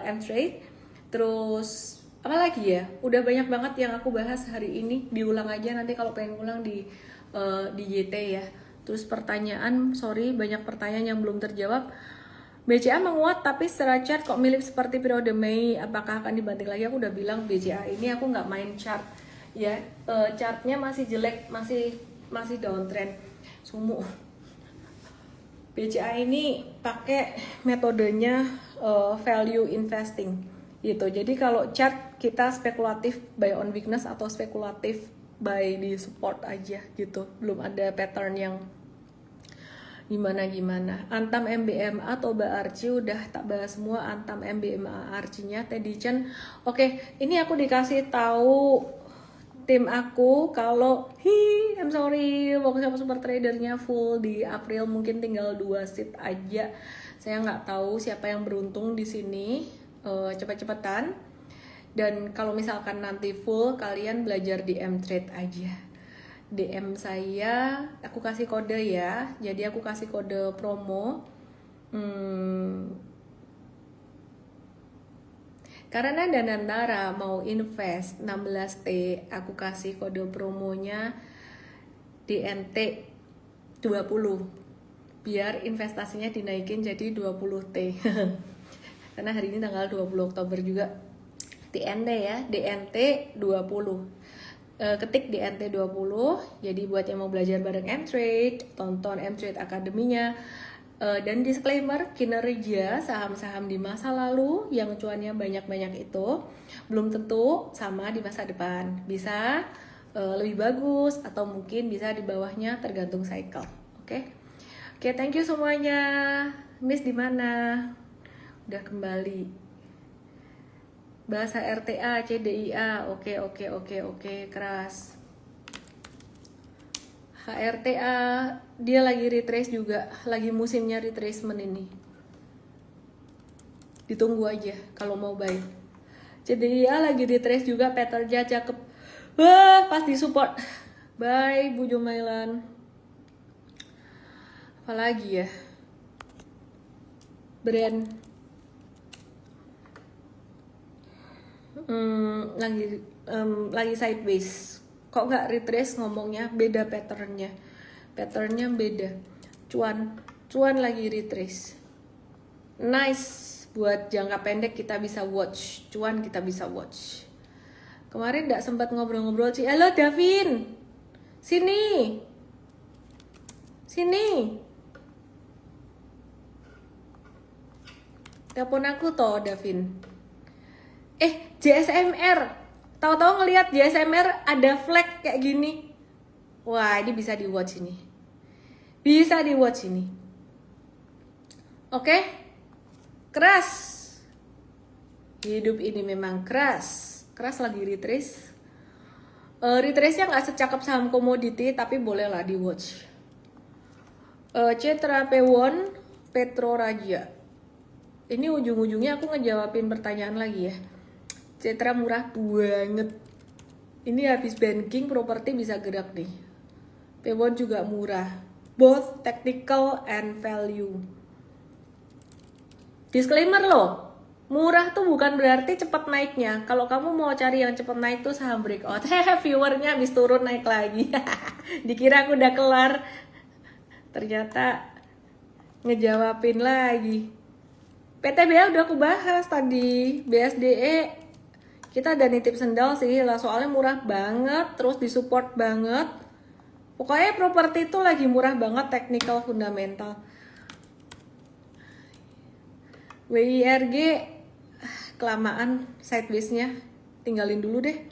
M-Trade. Terus apa lagi ya? Udah banyak banget yang aku bahas hari ini. Diulang aja nanti kalau pengen ulang di YT ya. Terus pertanyaan, sorry banyak pertanyaan yang belum terjawab. BCA menguat tapi secara chart kok mirip seperti periode Mei. Apakah akan dibanting lagi? Aku udah bilang BCA ini aku nggak main chart ya. Chartnya masih jelek, masih downtrend. Sumu. BCA ini pakai metodenya value investing gitu. Jadi kalau chart kita spekulatif buy on weakness atau spekulatif buy di support aja gitu. Belum ada pattern yang gimana. Antam MBMA atau Arci udah tak bahas semua. Antam MBMA Arcinya Teddy Chen. Oke, ini aku dikasih tahu tim aku kalau I'm sorry, workshop super tradernya full di April, mungkin tinggal 2 seat aja. Saya nggak tahu siapa yang beruntung di sini. Cepet-cepetan. Dan kalau misalkan nanti full, kalian belajar di M-Trade aja. DM saya, aku kasih kode ya. Jadi aku kasih kode promo. Karena Danantara mau invest 16T, aku kasih kode promonya DNT 20. Biar investasinya dinaikin jadi 20T. Karena hari ini tanggal 20 Oktober juga. DNT ya, DNT 20. Ketik DNT 20. Jadi buat yang mau belajar bareng M-Trade, tonton M-Trade Academy-nya. Dan disclaimer, kinerja saham-saham di masa lalu yang cuannya banyak-banyak itu belum tentu sama di masa depan. Bisa lebih bagus atau mungkin bisa di bawahnya, tergantung cycle. Oke, thank you semuanya. Miss di mana? Udah kembali. Bahasa RTA, CDIA. Oke, keras. HRTA dia lagi retrace juga, lagi musimnya retracement ini. Ditunggu aja kalau mau buy. CDIA lagi retrace juga, patternnya cakep. Wah, pas di support. Bye Bu Jomailan. Apalagi ya? Brand lagi sideways. Kok nggak retrace ngomongnya? Beda patternnya beda. Cuan lagi retrace. Nice, buat jangka pendek kita bisa watch. Cuan kita bisa watch. Kemarin nggak sempat ngobrol-ngobrol sih. Halo Davin, sini. Telepon aku toh Davin. JSMR. Tahu-tahu ngelihat JSMR ada flag kayak gini. Wah, ini bisa di watch ini. Oke? Keras. Hidup ini memang keras lagi retrace. Retrace-nya nggak secakep saham komoditi, tapi bolehlah di watch. Cetra Pewon, Petro Raja. Ini ujung-ujungnya aku ngejawabin pertanyaan lagi ya. Cetra murah banget. Ini habis banking properti bisa gerak nih. Pewon juga murah. Both technical and value. Disclaimer loh. Murah tuh bukan berarti cepat naiknya. Kalau kamu mau cari yang cepat naik tuh saham breakout. Viewernya habis turun naik lagi. Dikira aku udah kelar. Ternyata ngejawabin lagi. PTBA udah aku bahas tadi. BSDE kita ada nitip sendal sih lah, soalnya murah banget, terus disupport banget. Pokoknya properti itu lagi murah banget, technical fundamental. WIRG kelamaan sideways-nya, tinggalin dulu deh.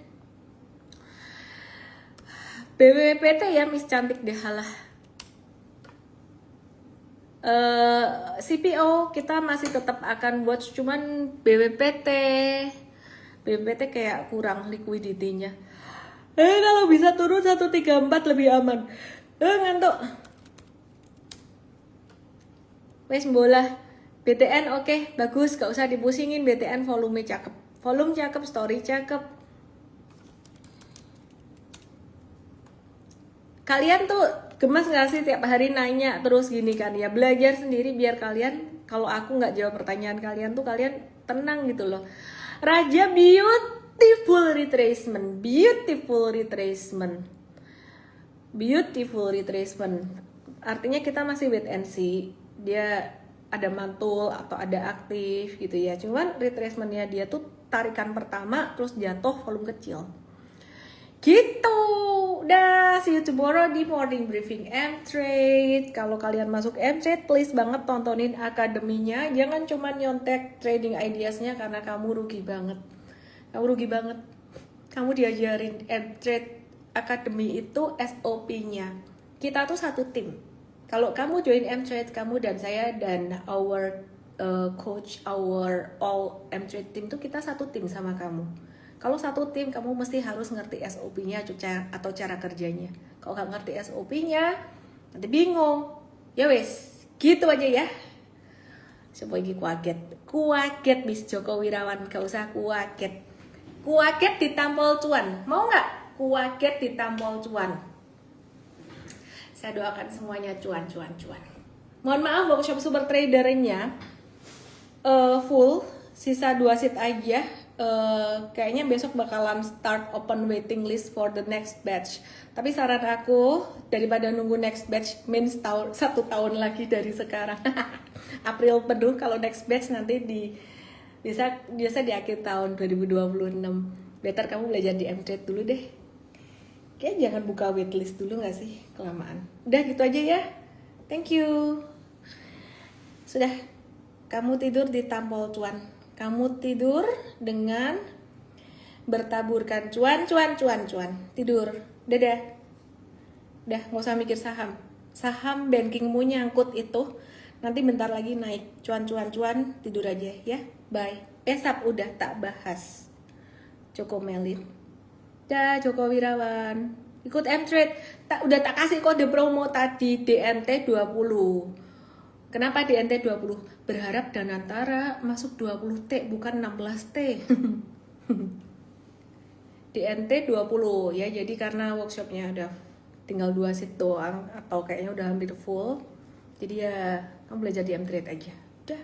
BWPT ya Miss cantik deh halah. CPO kita masih tetap akan watch, cuman BWPT kayak kurang liquidity-nya. Kalau bisa turun 134 lebih aman. Ngantuk. Wes bola. BTN oke, bagus, gak usah dipusingin. BTN volume cakep. Volume cakep, story cakep. Kalian tuh gemes gak sih tiap hari nanya terus gini kan ya? Belajar sendiri biar kalian, kalau aku gak jawab pertanyaan kalian tuh kalian tenang gitu loh. Raja beautiful retracement. Artinya kita masih wait and see. Dia ada mantul atau ada aktif gitu ya. Cuman retracementnya dia tuh tarikan pertama terus jatuh volume kecil. Gitu. Udah, see you tomorrow di morning briefing M-Trade. Kalau kalian masuk M-Trade, please banget tontonin akademinya. Jangan cuma nyontek trading ideasnya karena kamu rugi banget. Kamu diajarin M-Trade Academy itu SOP-nya. Kita tuh satu tim. Kalau kamu join M-Trade, kamu dan saya dan our coach, our all M-Trade team tuh kita satu tim sama kamu. Kalau satu tim, kamu mesti harus ngerti SOP-nya atau cara kerjanya. Kalau nggak ngerti SOP-nya, nanti bingung. Ya wes, gitu aja ya. Siapa lagi kuaget Miss Joko Wirawan, gak usah kuaget. Kuaget ditampol cuan, mau nggak? Kuaget ditampol cuan. Saya doakan semuanya cuan. Mohon maaf workshop super tradernya full, sisa 2 seat aja. Kayaknya besok bakalan start open waiting list for the next batch. Tapi saran aku, daripada nunggu next batch means 1 tahun lagi dari sekarang. April penuh, kalau next batch nanti biasa di akhir tahun 2026. Better kamu belajar di M-Trade dulu deh. Kayak jangan buka waitlist dulu gak sih? Kelamaan. Udah gitu aja ya. Thank you. Sudah, kamu tidur di tampol cuan. Kamu tidur dengan bertaburkan cuan. Tidur. Dadah. Udah, gak usah mikir saham. Saham bankingmu nyangkut itu. Nanti bentar lagi naik. Cuan. Tidur aja ya. Bye. Pesap udah tak bahas. Joko Melin. Dah, Joko Wirawan. Ikut M-Trade. Udah tak kasih kode promo tadi DNT 20. Kenapa DNT 20? Berharap Danantara masuk 20T bukan 16T. DNT 20 ya. Jadi karena workshopnya udah tinggal 2 seat doang atau kayaknya udah hampir full. Jadi ya kamu belajar di M-Trade aja. Udah.